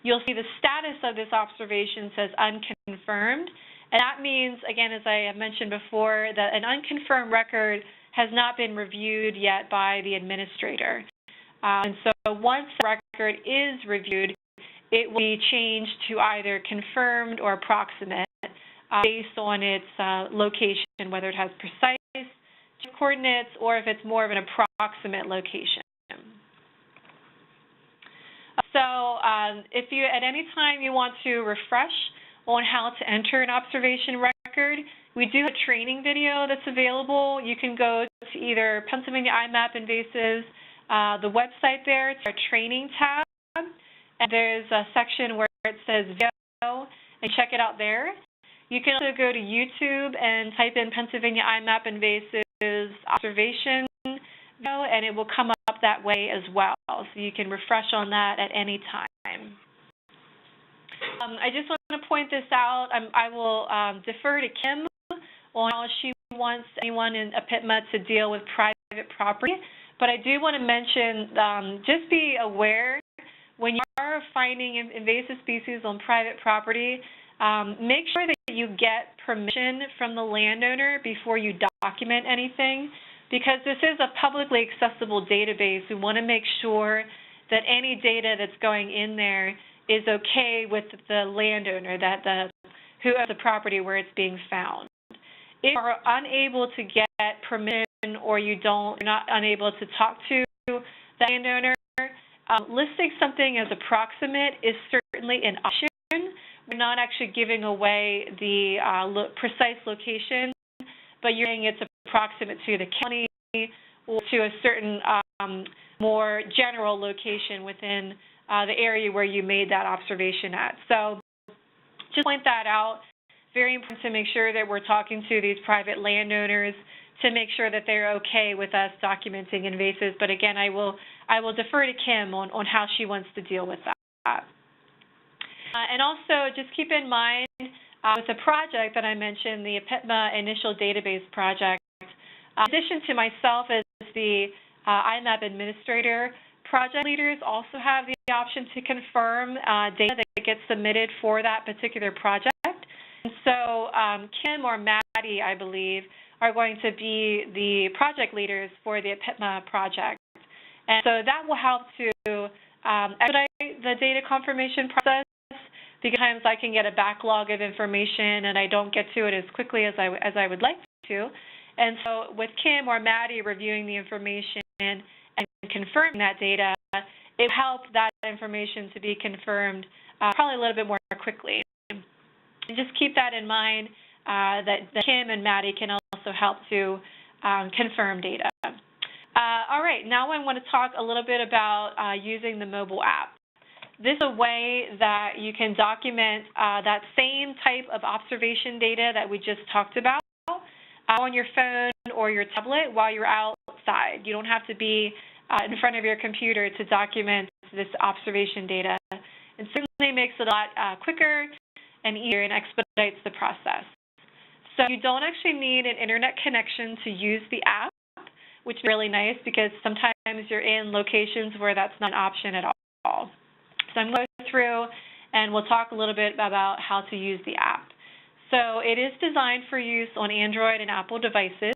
you'll see the status of this observation says unconfirmed. And that means, again, as I have mentioned before, that an unconfirmed record has not been reviewed yet by the administrator. And so once the record is reviewed, it will be changed to either confirmed or approximate based on its location, whether it has precise coordinates or if it's more of an approximate location. So if you, at any time you want to refresh on how to enter an observation record, we do have a training video that's available. You can go to either Pennsylvania iMapInvasives, the website there, it's our training tab, and there's a section where it says video, and check it out there. You can also go to YouTube and type in Pennsylvania iMapInvasives observation video, and it will come up that way as well. So you can refresh on that at any time. I just want to point this out. I will defer to Kim on how she wants anyone in APIPMA to deal with private property. But I do want to mention, just be aware when you are finding invasive species on private property, make sure that you get permission from the landowner before you document anything. Because this is a publicly accessible database, we want to make sure that any data that's going in there is okay with the landowner, who owns the property where it's being found. If you are unable to get permission or you're not unable to talk to the landowner, listing something as approximate is certainly an option. We're not actually giving away the precise location, but you're saying it's approximate to the county or to a certain more general location within the area where you made that observation at. So just point that out. Very important to make sure that we're talking to these private landowners to make sure that they're okay with us documenting invasives. But again, I will defer to Kim on how she wants to deal with that. And also just keep in mind with the project that I mentioned, the APIPMA Initial Database Project, in addition to myself as the IMAP administrator, project leaders also have the option to confirm data that gets submitted for that particular project. And so Kim or Maddie, I believe, are going to be the project leaders for the APIPMA project. And so that will help to expedite the data confirmation process, because sometimes I can get a backlog of information and I don't get to it as quickly as I would like to. And so with Kim or Maddie reviewing the information and confirming that data, it will help that information to be confirmed probably a little bit more quickly. And just keep that in mind, that Kim and Maddie can also help to confirm data. All right, now I want to talk a little bit about using the mobile app. This is a way that you can document that same type of observation data that we just talked about on your phone or your tablet while you're outside. You don't have to be in front of your computer to document this observation data. It certainly makes it a lot quicker and easier and expedites the process. So you don't actually need an internet connection to use the app, which is really nice because sometimes you're in locations where that's not an option at all. So I'm going to go through and we'll talk a little bit about how to use the app. So it is designed for use on Android and Apple devices.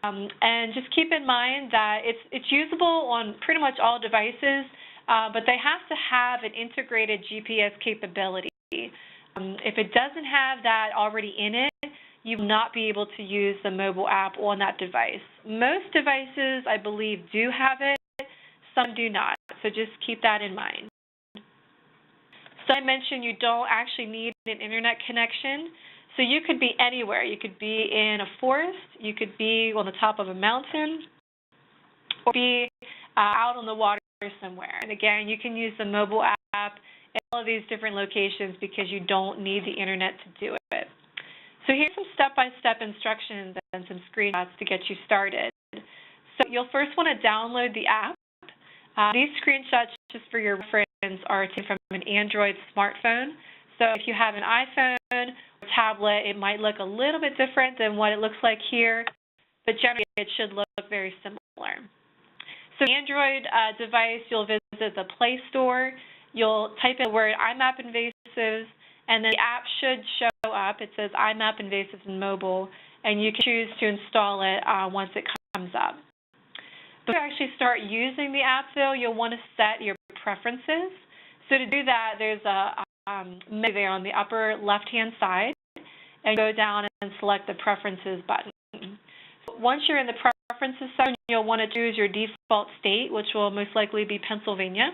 And just keep in mind that it's usable on pretty much all devices, but they have to have an integrated GPS capability. If it doesn't have that already in it, you will not be able to use the mobile app on that device. Most devices, I believe, do have it. Some do not. So just keep that in mind. So I mentioned you don't actually need an internet connection. So you could be anywhere. You could be in a forest. You could be on the top of a mountain, or be out on the water somewhere. And again, you can use the mobile app in all of these different locations because you don't need the internet to do it. So here's some step-by-step instructions and some screenshots to get you started. So you'll first want to download the app. These screenshots, just for your reference, are taken from an Android smartphone. So if you have an iPhone or tablet, it might look a little bit different than what it looks like here, but generally it should look very similar. So the Android device, you'll visit the Play Store. You'll type in the word iMapInvasives, and then the app should show up. It says iMapInvasives in mobile, and you can choose to install it once it comes up. Before you actually start using the app, though, you'll want to set your preferences. So to do that, there's a menu there on the upper left-hand side, and go down and select the Preferences button. Once you're in the Preferences section, you'll want to choose your default state, which will most likely be Pennsylvania.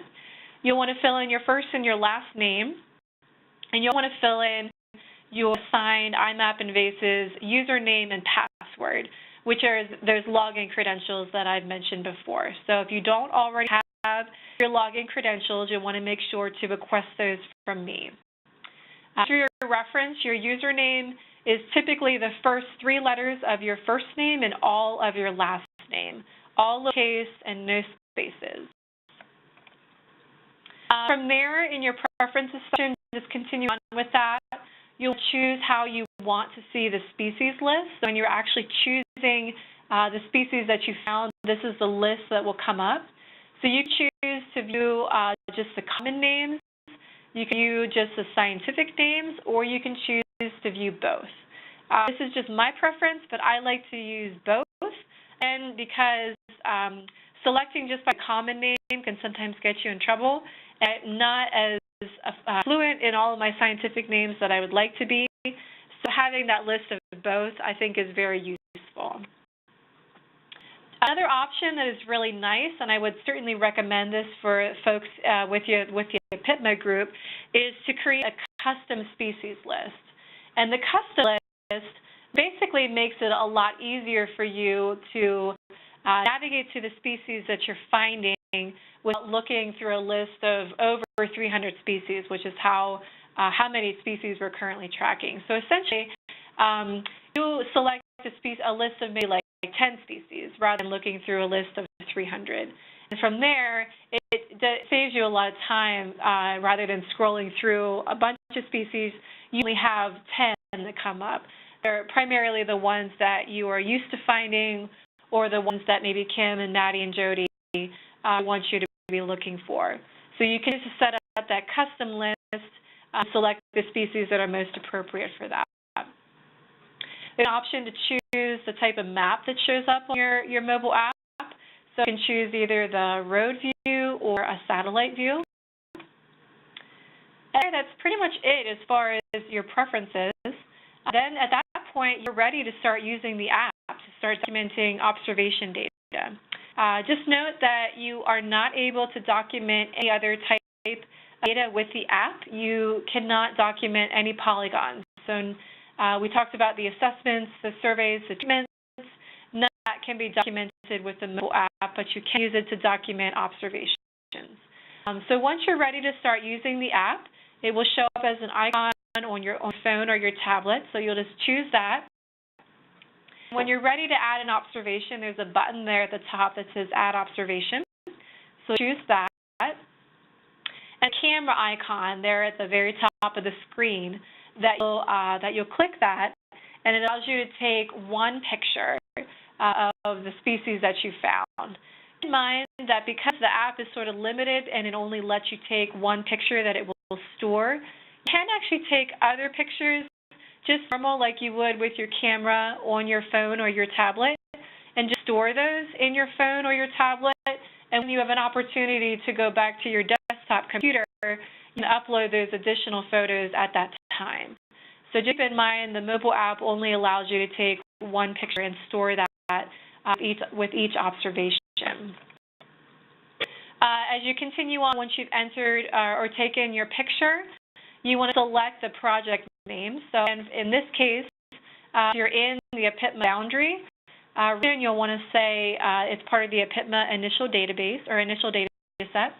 You'll want to fill in your first and your last name, and you'll want to fill in your assigned iMapInvasives username and password, which are those login credentials that I've mentioned before. So if you don't already have your login credentials, you'll want to make sure to request those from me. For your reference, your username is typically the first 3 letters of your first name and all of your last name, all lowercase and no spaces. From there, in your preferences section, just continue on with that. You'll choose how you want to see the species list. So when you're actually choosing the species that you found, this is the list that will come up. So you choose to view just the common names, you can view just the scientific names, or you can choose to view both. This is just my preference, but I like to use both, and because selecting just by common name can sometimes get you in trouble. I'm not as fluent in all of my scientific names that I would like to be, so having that list of both I think is very useful. Another option that is really nice, and I would certainly recommend this for folks with your APIPMA group, is to create a custom species list. And the custom list basically makes it a lot easier for you to navigate to the species that you're finding without looking through a list of over 300 species, which is how many species we're currently tracking. So essentially, you select a list of maybe like 10 species rather than looking through a list of 300. And from there, it saves you a lot of time rather than scrolling through a bunch of species. You only have 10 that come up. They're primarily the ones that you are used to finding, or the ones that maybe Kim and Maddie and Jody want you to be looking for. So you can just set up that custom list, select the species that are most appropriate for that. There's an option to choose the type of map that shows up on your mobile app. So you can choose either the road view or a satellite view. And that's pretty much it as far as your preferences. Then at that point, you're ready to start using the app to start documenting observation data. Just note that you are not able to document any other type of data with the app. You cannot document any polygons. So we talked about the assessments, the surveys, the treatments. None of that can be documented with the mobile app, but you can use it to document observations. So once you're ready to start using the app, it will show up as an icon on your phone or your tablet, so you'll just choose that. When you're ready to add an observation, there's a button there at the top that says Add Observation. So choose that. And camera icon there at the very top of the screen that you'll click that, and it allows you to take one picture of the species that you found. Keep in mind that because the app is sort of limited and it only lets you take one picture that it will store, you can actually take other pictures just normal like you would with your camera on your phone or your tablet, and just store those in your phone or your tablet, and when you have an opportunity to go back to your desktop computer, you can upload those additional photos at that time. So just keep in mind the mobile app only allows you to take one picture and store that with each observation. As you continue on, once you've entered or taken your picture, you want to select the project name. So in this case, if you're in the APIPMA boundary, then you'll want to say it's part of the APIPMA initial database or initial data set.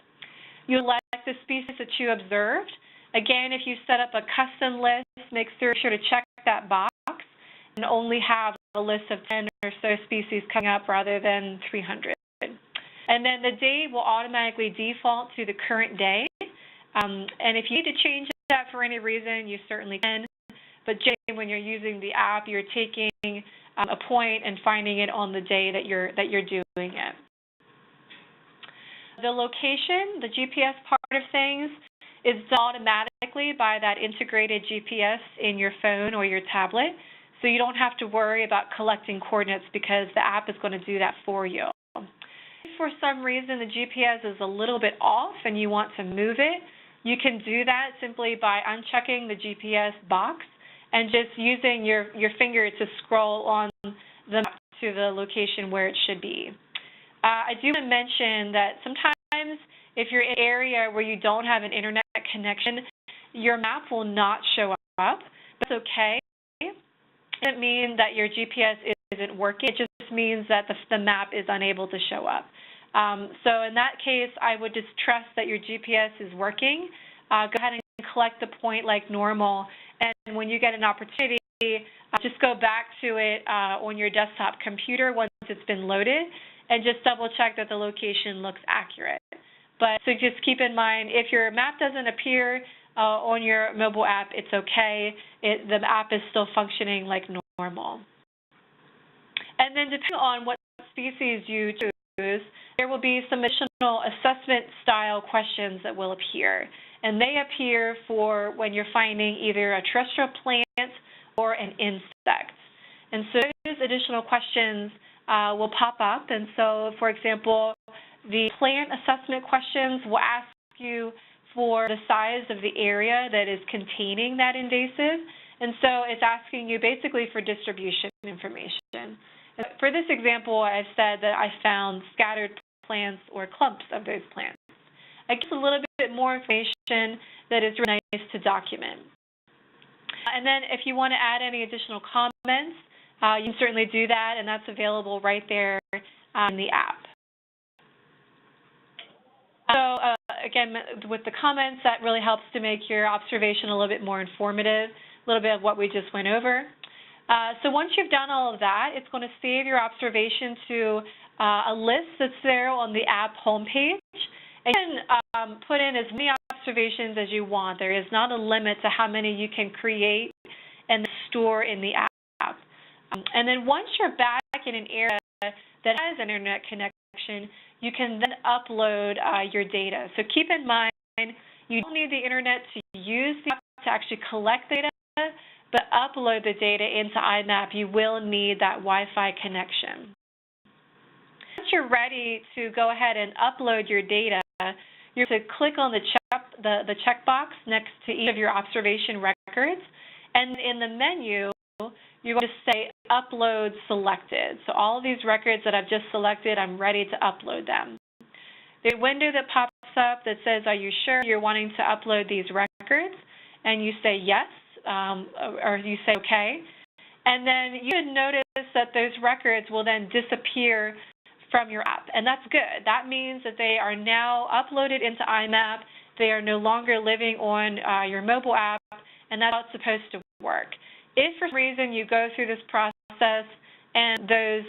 You select the species that you observed. Again, if you set up a custom list, make sure to check that box and only have a list of 10 or so species coming up rather than 300. And then the date will automatically default to the current day. And if you need to change that for any reason, you certainly can. But generally, when you're using the app, you're taking a point and finding it on the day that you're doing it. The location, the GPS part of things, is done automatically by that integrated GPS in your phone or your tablet. So you don't have to worry about collecting coordinates because the app is going to do that for you. If for some reason the GPS is a little bit off and you want to move it, you can do that simply by unchecking the GPS box and just using your finger to scroll on the map to the location where it should be. I do want to mention that sometimes if you're in an area where you don't have an internet connection, your map will not show up. That's okay. It doesn't mean that your GPS isn't working. It just means that the map is unable to show up. So in that case, I would just trust that your GPS is working. Go ahead and collect the point like normal. And when you get an opportunity, just go back to it on your desktop computer once it's been loaded and just double check that the location looks accurate. But so just keep in mind, if your map doesn't appear on your mobile app, it's okay. The app is still functioning like normal. And then depending on what species you choose, there will be some additional assessment-style questions that will appear. And they appear for when you're finding either a terrestrial plant or an insect. And so those additional questions will pop up. And so, for example, the plant assessment questions will ask you for the size of the area that is containing that invasive. And so it's asking you basically for distribution information. And for this example, I've said that I found scattered plants or clumps of those plants. It gives a little bit more information that is really nice to document. And then if you want to add any additional comments, you can certainly do that, and that's available right there in the app. So again, with the comments, that really helps to make your observation a little bit more informative, a little bit of what we just went over. So once you've done all of that, it's going to save your observation to a list that's there on the app homepage. And you can put in as many observations as you want. There is not a limit to how many you can create and store in the app. And then once you're back in an area that has an internet connection, you can then upload your data. So keep in mind, you don't need the internet to use the app to actually collect data, but upload the data into IMAP, you will need that Wi-Fi connection. Once you're ready to go ahead and upload your data, you're going to click on the checkbox next to each of your observation records, and in the menu, you're going to say Upload Selected. So all of these records that I've just selected, I'm ready to upload them. The window that pops up that says, are you sure you're wanting to upload these records? And you say yes, or you say okay. And then you would notice that those records will then disappear from your app, and that's good. That means that they are now uploaded into IMAP. They are no longer living on your mobile app, and that's how it's supposed to work. If for some reason you go through this process and those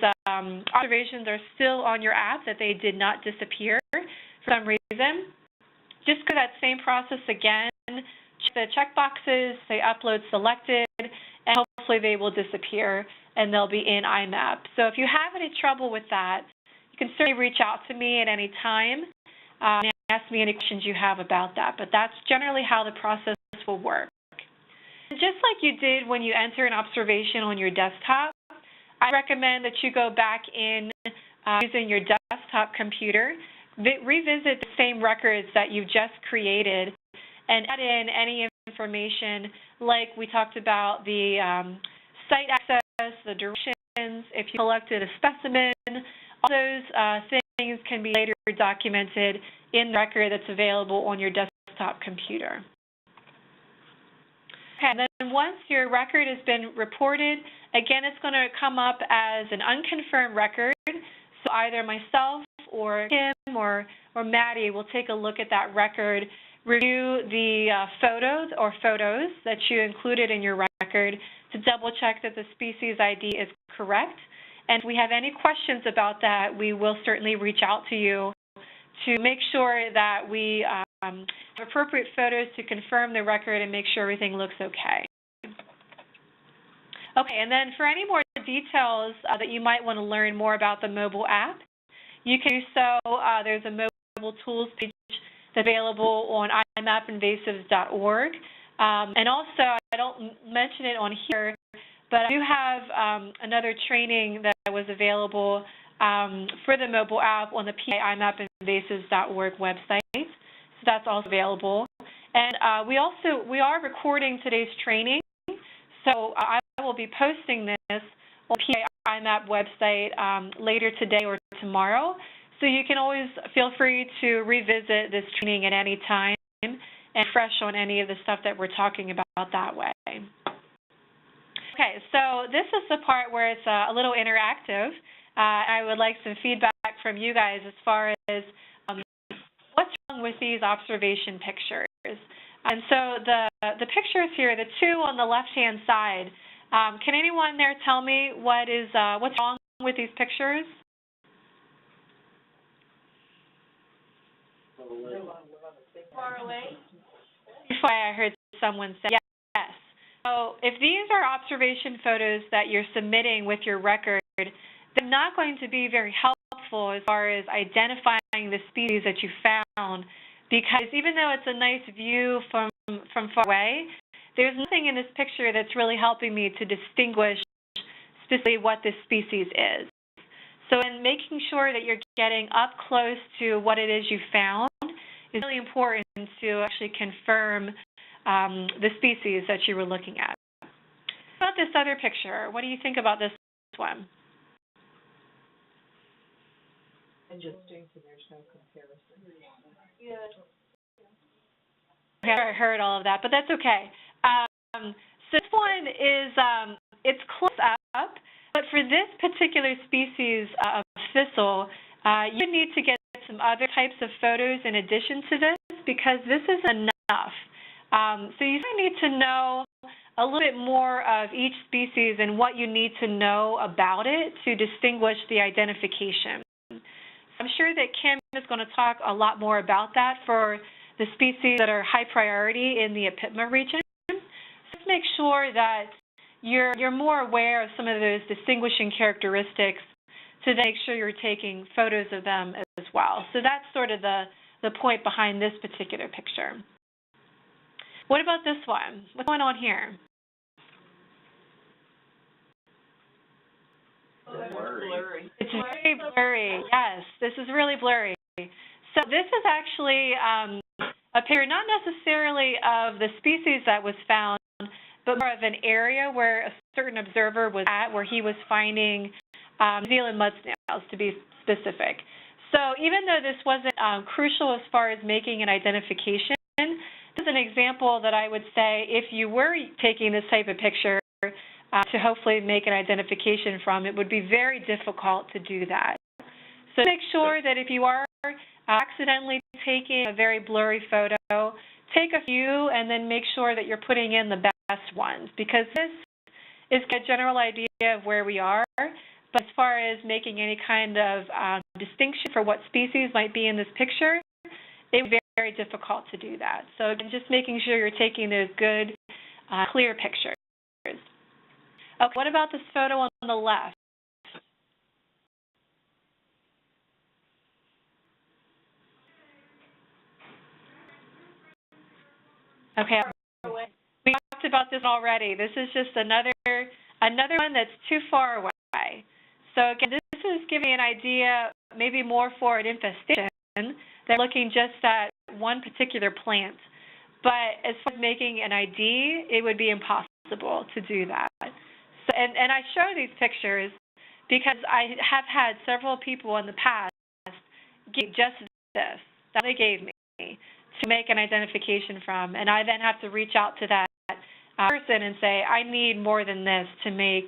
observations are still on your app, that they did not disappear for some reason, just go that same process again, check the checkboxes, say Upload Selected, and hopefully they will disappear and they'll be in IMAP. So if you have any trouble with that, you can certainly reach out to me at any time and ask me any questions you have about that. But that's generally how the process will work. Just like you did when you enter an observation on your desktop, I recommend that you go back in using your desktop computer, revisit the same records that you just created, and add in any information like we talked about the site access, the directions, if you collected a specimen. All those things can be later documented in the record that's available on your desktop computer. Okay, and then once your record has been reported, again, it's going to come up as an unconfirmed record. So either myself or Kim or Maddie will take a look at that record, review the photos that you included in your record to double check that the species ID is correct. And if we have any questions about that, we will certainly reach out to you to make sure that we have appropriate photos to confirm the record and make sure everything looks okay. Okay, and then for any more details that you might want to learn more about the mobile app, you can do so. There's a mobile tools page that's available on iMapInvasives.org. And also, I don't mention it on here, but I do have another training that was available for the mobile app on the iMapInvasives.org website. So that's also available. And we are recording today's training, so I will be posting this on the PA-IMAP website later today or tomorrow. So you can always feel free to revisit this training at any time and fresh on any of the stuff that we're talking about that way. Okay, so this is the part where it's a little interactive. I would like some feedback from you guys as far as what's wrong with these observation pictures. And so the pictures here, the two on the left-hand side, can anyone there tell me what's wrong with these pictures?
Far away?
Before I heard someone say yes. So if these are observation photos that you're submitting with your record, they're not going to be very helpful as far as identifying the species that you found, because even though it's a nice view from far away, there's nothing in this picture that's really helping me to distinguish specifically what this species is. So in making sure that you're getting up close to what it is you found, it's really important to actually confirm the species that you were looking at. What about this other picture? What do you think about this one?
Interesting, so there's no comparison.
Yeah.
Okay, I heard all of that, but that's okay. So this one is, it's close up, but for this particular species of thistle, you need to get some other types of photos in addition to this, because this isn't enough. So you need to know a little bit more of each species and what you need to know about it to distinguish the identification. I'm sure that Kim is going to talk a lot more about that for the species that are high priority in the APIPMA region. Just make sure that you're more aware of some of those distinguishing characteristics to make sure you're taking photos of them as well. So that's sort of the point behind this particular picture. What about this one? What's going on here?
blurry.
It's very blurry. Yes, this is really blurry. So this is actually a picture not necessarily of the species that was found, but more of an area where a certain observer was at, where he was finding New Zealand mud snails, to be specific. So even though this wasn't crucial as far as making an identification, this is an example that I would say if you were taking this type of picture to hopefully make an identification from, it would be very difficult to do that. So make sure that if you are accidentally taking a very blurry photo, take a few and then make sure that you're putting in the best ones, because this is a general idea of where we are. But as far as making any kind of distinction for what species might be in this picture, it would be very difficult to do that. So again, just making sure you're taking those good, clear pictures. Okay, what about this photo on the left? Okay, we talked about this already. This is just another one that's too far away. So again, this is giving an idea maybe more for an infestation than looking just at one particular plant. But as far as making an ID, it would be impossible to do that. So, and I show these pictures because I have had several people in the past give just this that they gave me to make an identification from, and I then have to reach out to that person and say, I need more than this to make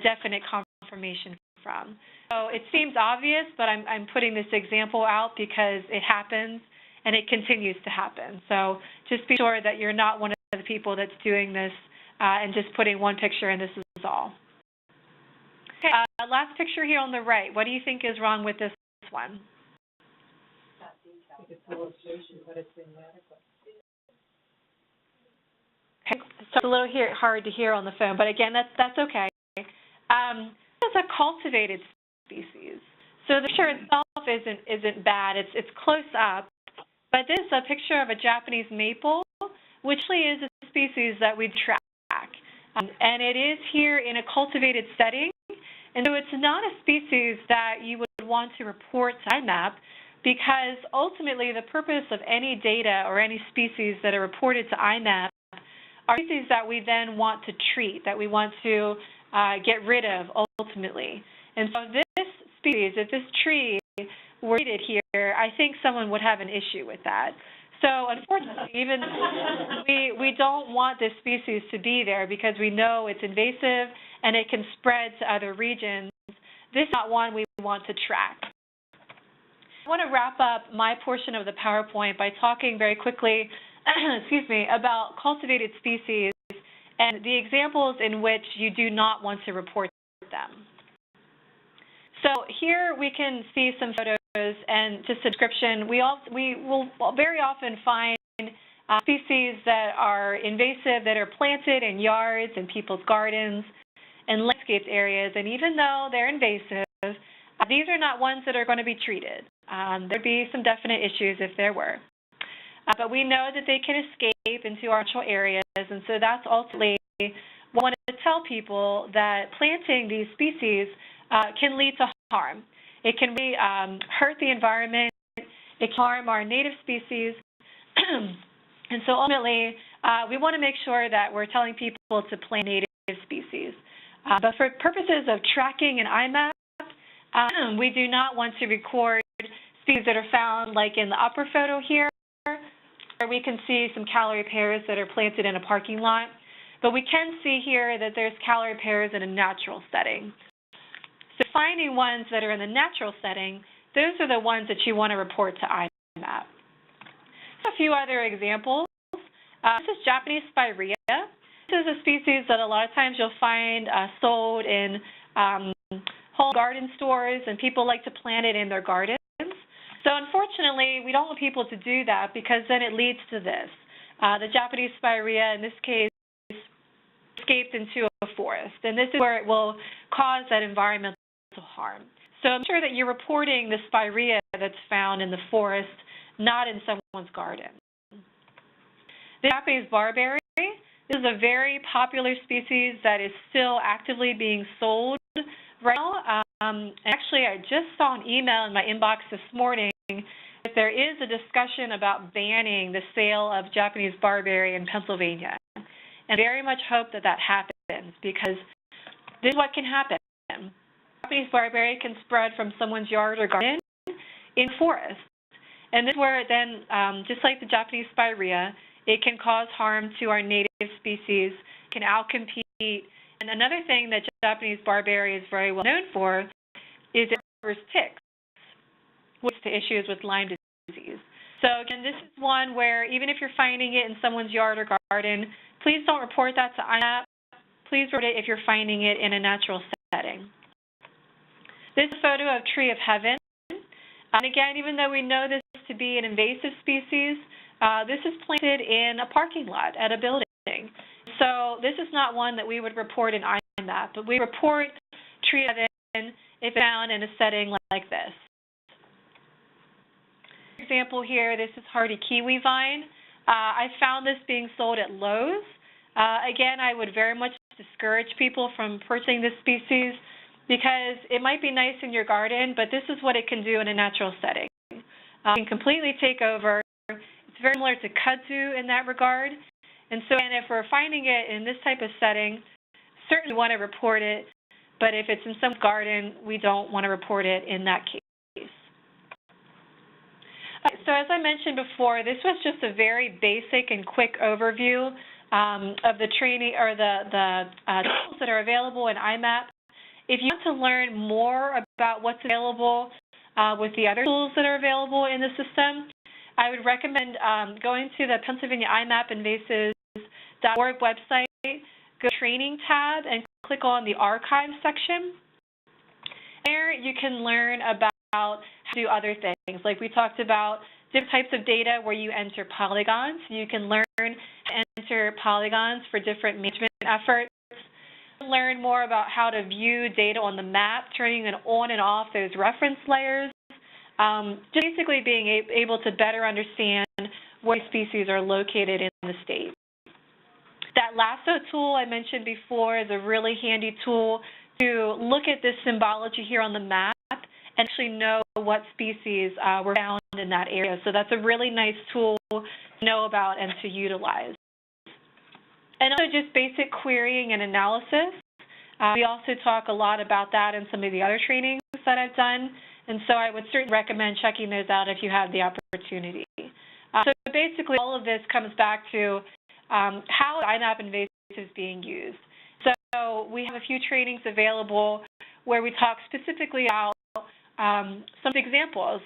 definite confirmation from. So it seems obvious, but I'm putting this example out because it happens and it continues to happen. So just be sure that you're not one of the people that's doing this and just putting one picture and this is all. Okay, last picture here on the right. What do you think is wrong with this one?
It's an illustration, but it's inadequate.
Okay, so it's a little hard to hear on the phone, but again, that's okay. This is a cultivated species, so the picture itself isn't bad. It's close up, but this is a picture of a Japanese maple, which really is a species that we track, and it is here in a cultivated setting, and so it's not a species that you would want to report to IMAP, because ultimately the purpose of any data or any species that are reported to IMAP are species that we then want to treat, that we want to get rid of ultimately. And so this species, if this tree were treated here, I think someone would have an issue with that. So unfortunately, even we don't want this species to be there because we know it's invasive and it can spread to other regions. This is not one we want to track. I want to wrap up my portion of the PowerPoint by talking very quickly excuse me, about cultivated species and the examples in which you do not want to report them. So here we can see some photos and just a description. We will very often find species that are invasive, that are planted in yards and people's gardens and landscaped areas, and even though they're invasive, these are not ones that are going to be treated. There'd be some definite issues if there were. But we know that they can escape into our natural areas, and so that's ultimately what I want to tell people, that planting these species can lead to harm. It can really hurt the environment. It can harm our native species. And so ultimately, we want to make sure that we're telling people to plant native species. But for purposes of tracking an IMAP, we do not want to record species that are found like in the upper photo here, where we can see some calorie pears that are planted in a parking lot. But we can see here that there's calorie pears in a natural setting. So finding ones that are in the natural setting, those are the ones that you want to report to IMAP. A few other examples. This is Japanese spirea. This is a species that a lot of times you'll find sold in home garden stores, and people like to plant it in their gardens. So unfortunately, we don't want people to do that because then it leads to this. The Japanese spirea, in this case, escaped into a forest, and this is where it will cause that environmental harm. So I'm sure that you're reporting the spirea that's found in the forest, not in someone's garden. The Japanese barberry, this is a very popular species that is still actively being sold right now, actually I just saw an email in my inbox this morning that there is a discussion about banning the sale of Japanese barberry in Pennsylvania. And very much hope that that happens, because this is what can happen. Japanese barberry can spread from someone's yard or garden in forest. And this is where then, just like the Japanese spirea, it can cause harm to our native species, can outcompete. And another thing that Japanese barberry is very well known for is it harbors ticks, which is to issues with Lyme disease. So again, this is one where even if you're finding it in someone's yard or garden, please don't report that to iMap. Please report it if you're finding it in a natural setting. This is a photo of Tree of Heaven. And again, even though we know this to be an invasive species, this is planted in a parking lot at a building. So this is not one that we would report in iMap, but we report Tree of Heaven if found in a setting like this. For example here, this is hardy kiwi vine. I found this being sold at Lowe's. Again, I would very much discourage people from purchasing this species because it might be nice in your garden, but this is what it can do in a natural setting. It can completely take over. It's very similar to kudzu in that regard. And so, and if we're finding it in this type of setting, certainly want to report it, but if it's in some garden, we don't want to report it in that case. So as I mentioned before, this was just a very basic and quick overview of the training or the tools that are available in iMap. If you want to learn more about what's available with the other tools that are available in the system, I would recommend going to the Pennsylvania iMapInvasives.org website, go to Training tab, and click on the Archive section. There you can learn about how to do other things. Like we talked about different types of data where you enter polygons. You can learn to enter polygons for different management efforts. Learn more about how to view data on the map, turning it on and off those reference layers. Just basically being able to better understand where species are located in the state. That lasso tool I mentioned before is a really handy tool to look at this symbology here on the map and actually know what species were found in that area. So that's a really nice tool to know about and to utilize. And also just basic querying and analysis. We also talk a lot about that in some of the other trainings that I've done. And so I would certainly recommend checking those out if you have the opportunity. So basically all of this comes back to how iMapInvasives is being used. So we have a few trainings available where we talk specifically about some examples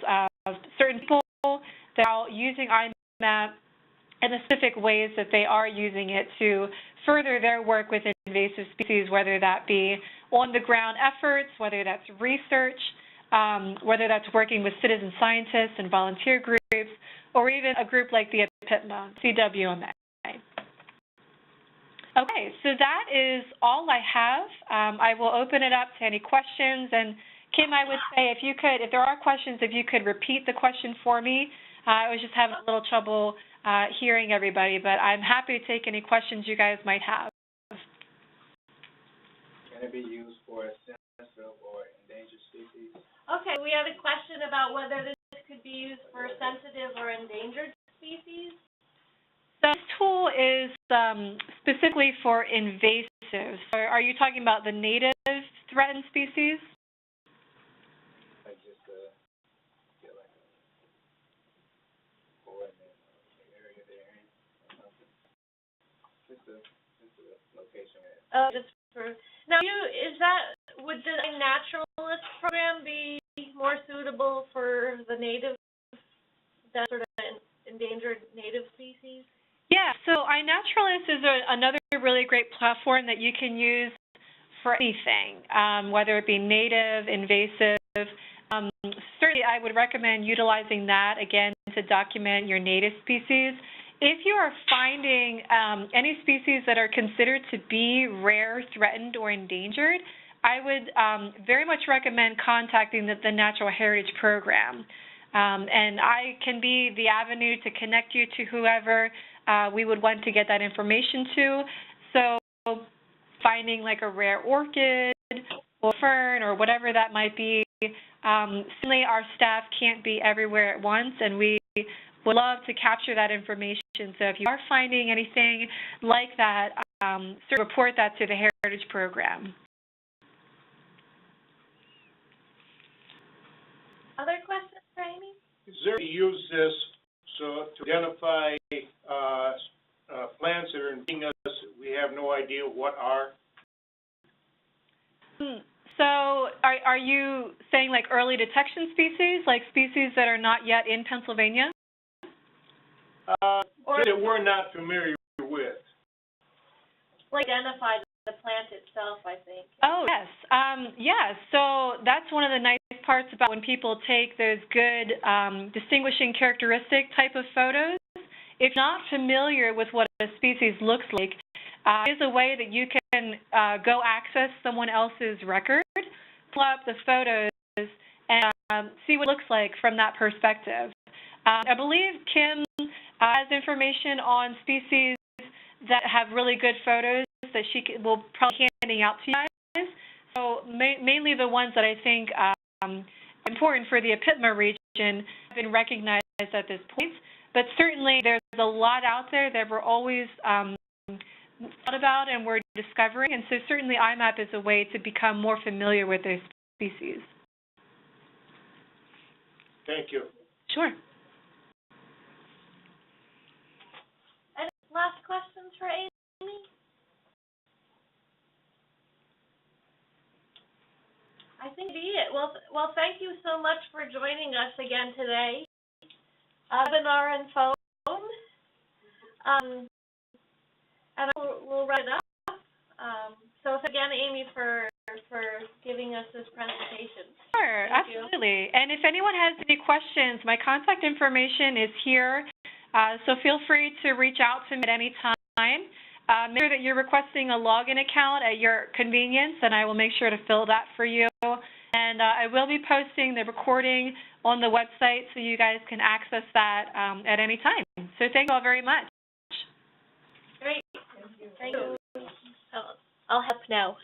of certain people that are using iMap and the specific ways that they are using it to further their work with invasive species, whether that be on-the-ground efforts, whether that's research, whether that's working with citizen scientists and volunteer groups, or even a group like the APIPMA, CWMA. Okay, so that is all I have. I will open it up to any questions. And Kim, I would say if there are questions, if you could repeat the question for me. I was just having a little trouble hearing everybody, but I'm happy to take any questions you guys might have.
Can it be used for sensitive or endangered species?
Okay, we have a question about whether this could be used for sensitive or endangered species.
So this tool is specifically for invasives. Are you talking about the native threatened species?
Like just get like a coordinate area there or something. Just a location.
Just for now, would the naturalist program be more suitable for the native, that sort of endangered native species?
Yeah, so iNaturalist is another really great platform that you can use for anything, whether it be native, invasive. Certainly, I would recommend utilizing that, again, to document your native species. If you are finding any species that are considered to be rare, threatened, or endangered, I would very much recommend contacting the Natural Heritage Program. And I can be the avenue to connect you to whoever we would want to get that information to. So finding like a rare orchid fern or whatever that might be. Certainly our staff can't be everywhere at once, and we would love to capture that information. So if you are finding anything like that, sort of report that to the Heritage Program.
Other questions for Amy?
Is there to use this so to identify plants that are invading us, we have no idea what are?
So are you saying like early detection species, like species that are not yet in Pennsylvania?
Or
that we're not familiar with.
like identify the plant itself, I think.
Oh, yes. Yeah, so that's one of the nice parts about when people take those good distinguishing characteristic type of photos. If you're not familiar with what a species looks like, there's a way that you can go access someone else's record, pull up the photos, and see what it looks like from that perspective. I believe Kim has information on species that have really good photos that she will probably be handing out to you guys. So mainly the ones that I think important for the APIPMA region have been recognized at this point. But certainly there's a lot out there that we're always thought about and we're discovering. And so certainly iMap is a way to become more familiar with those species.
Thank you.
Sure.
Any last questions for Amy? I think be it. Well, thank you so much for joining us again today. Webinar and phone. And we'll write it up. So again, Amy, for giving us this presentation.
Sure, absolutely. And if anyone has any questions, my contact information is here. So feel free to reach out to me at any time. Make sure that you're requesting a login account at your convenience, and I will make sure to fill that for you. And I will be posting the recording on the website so you guys can access that at any time. So thank you all very much.
Great. Thank you. I'll help now.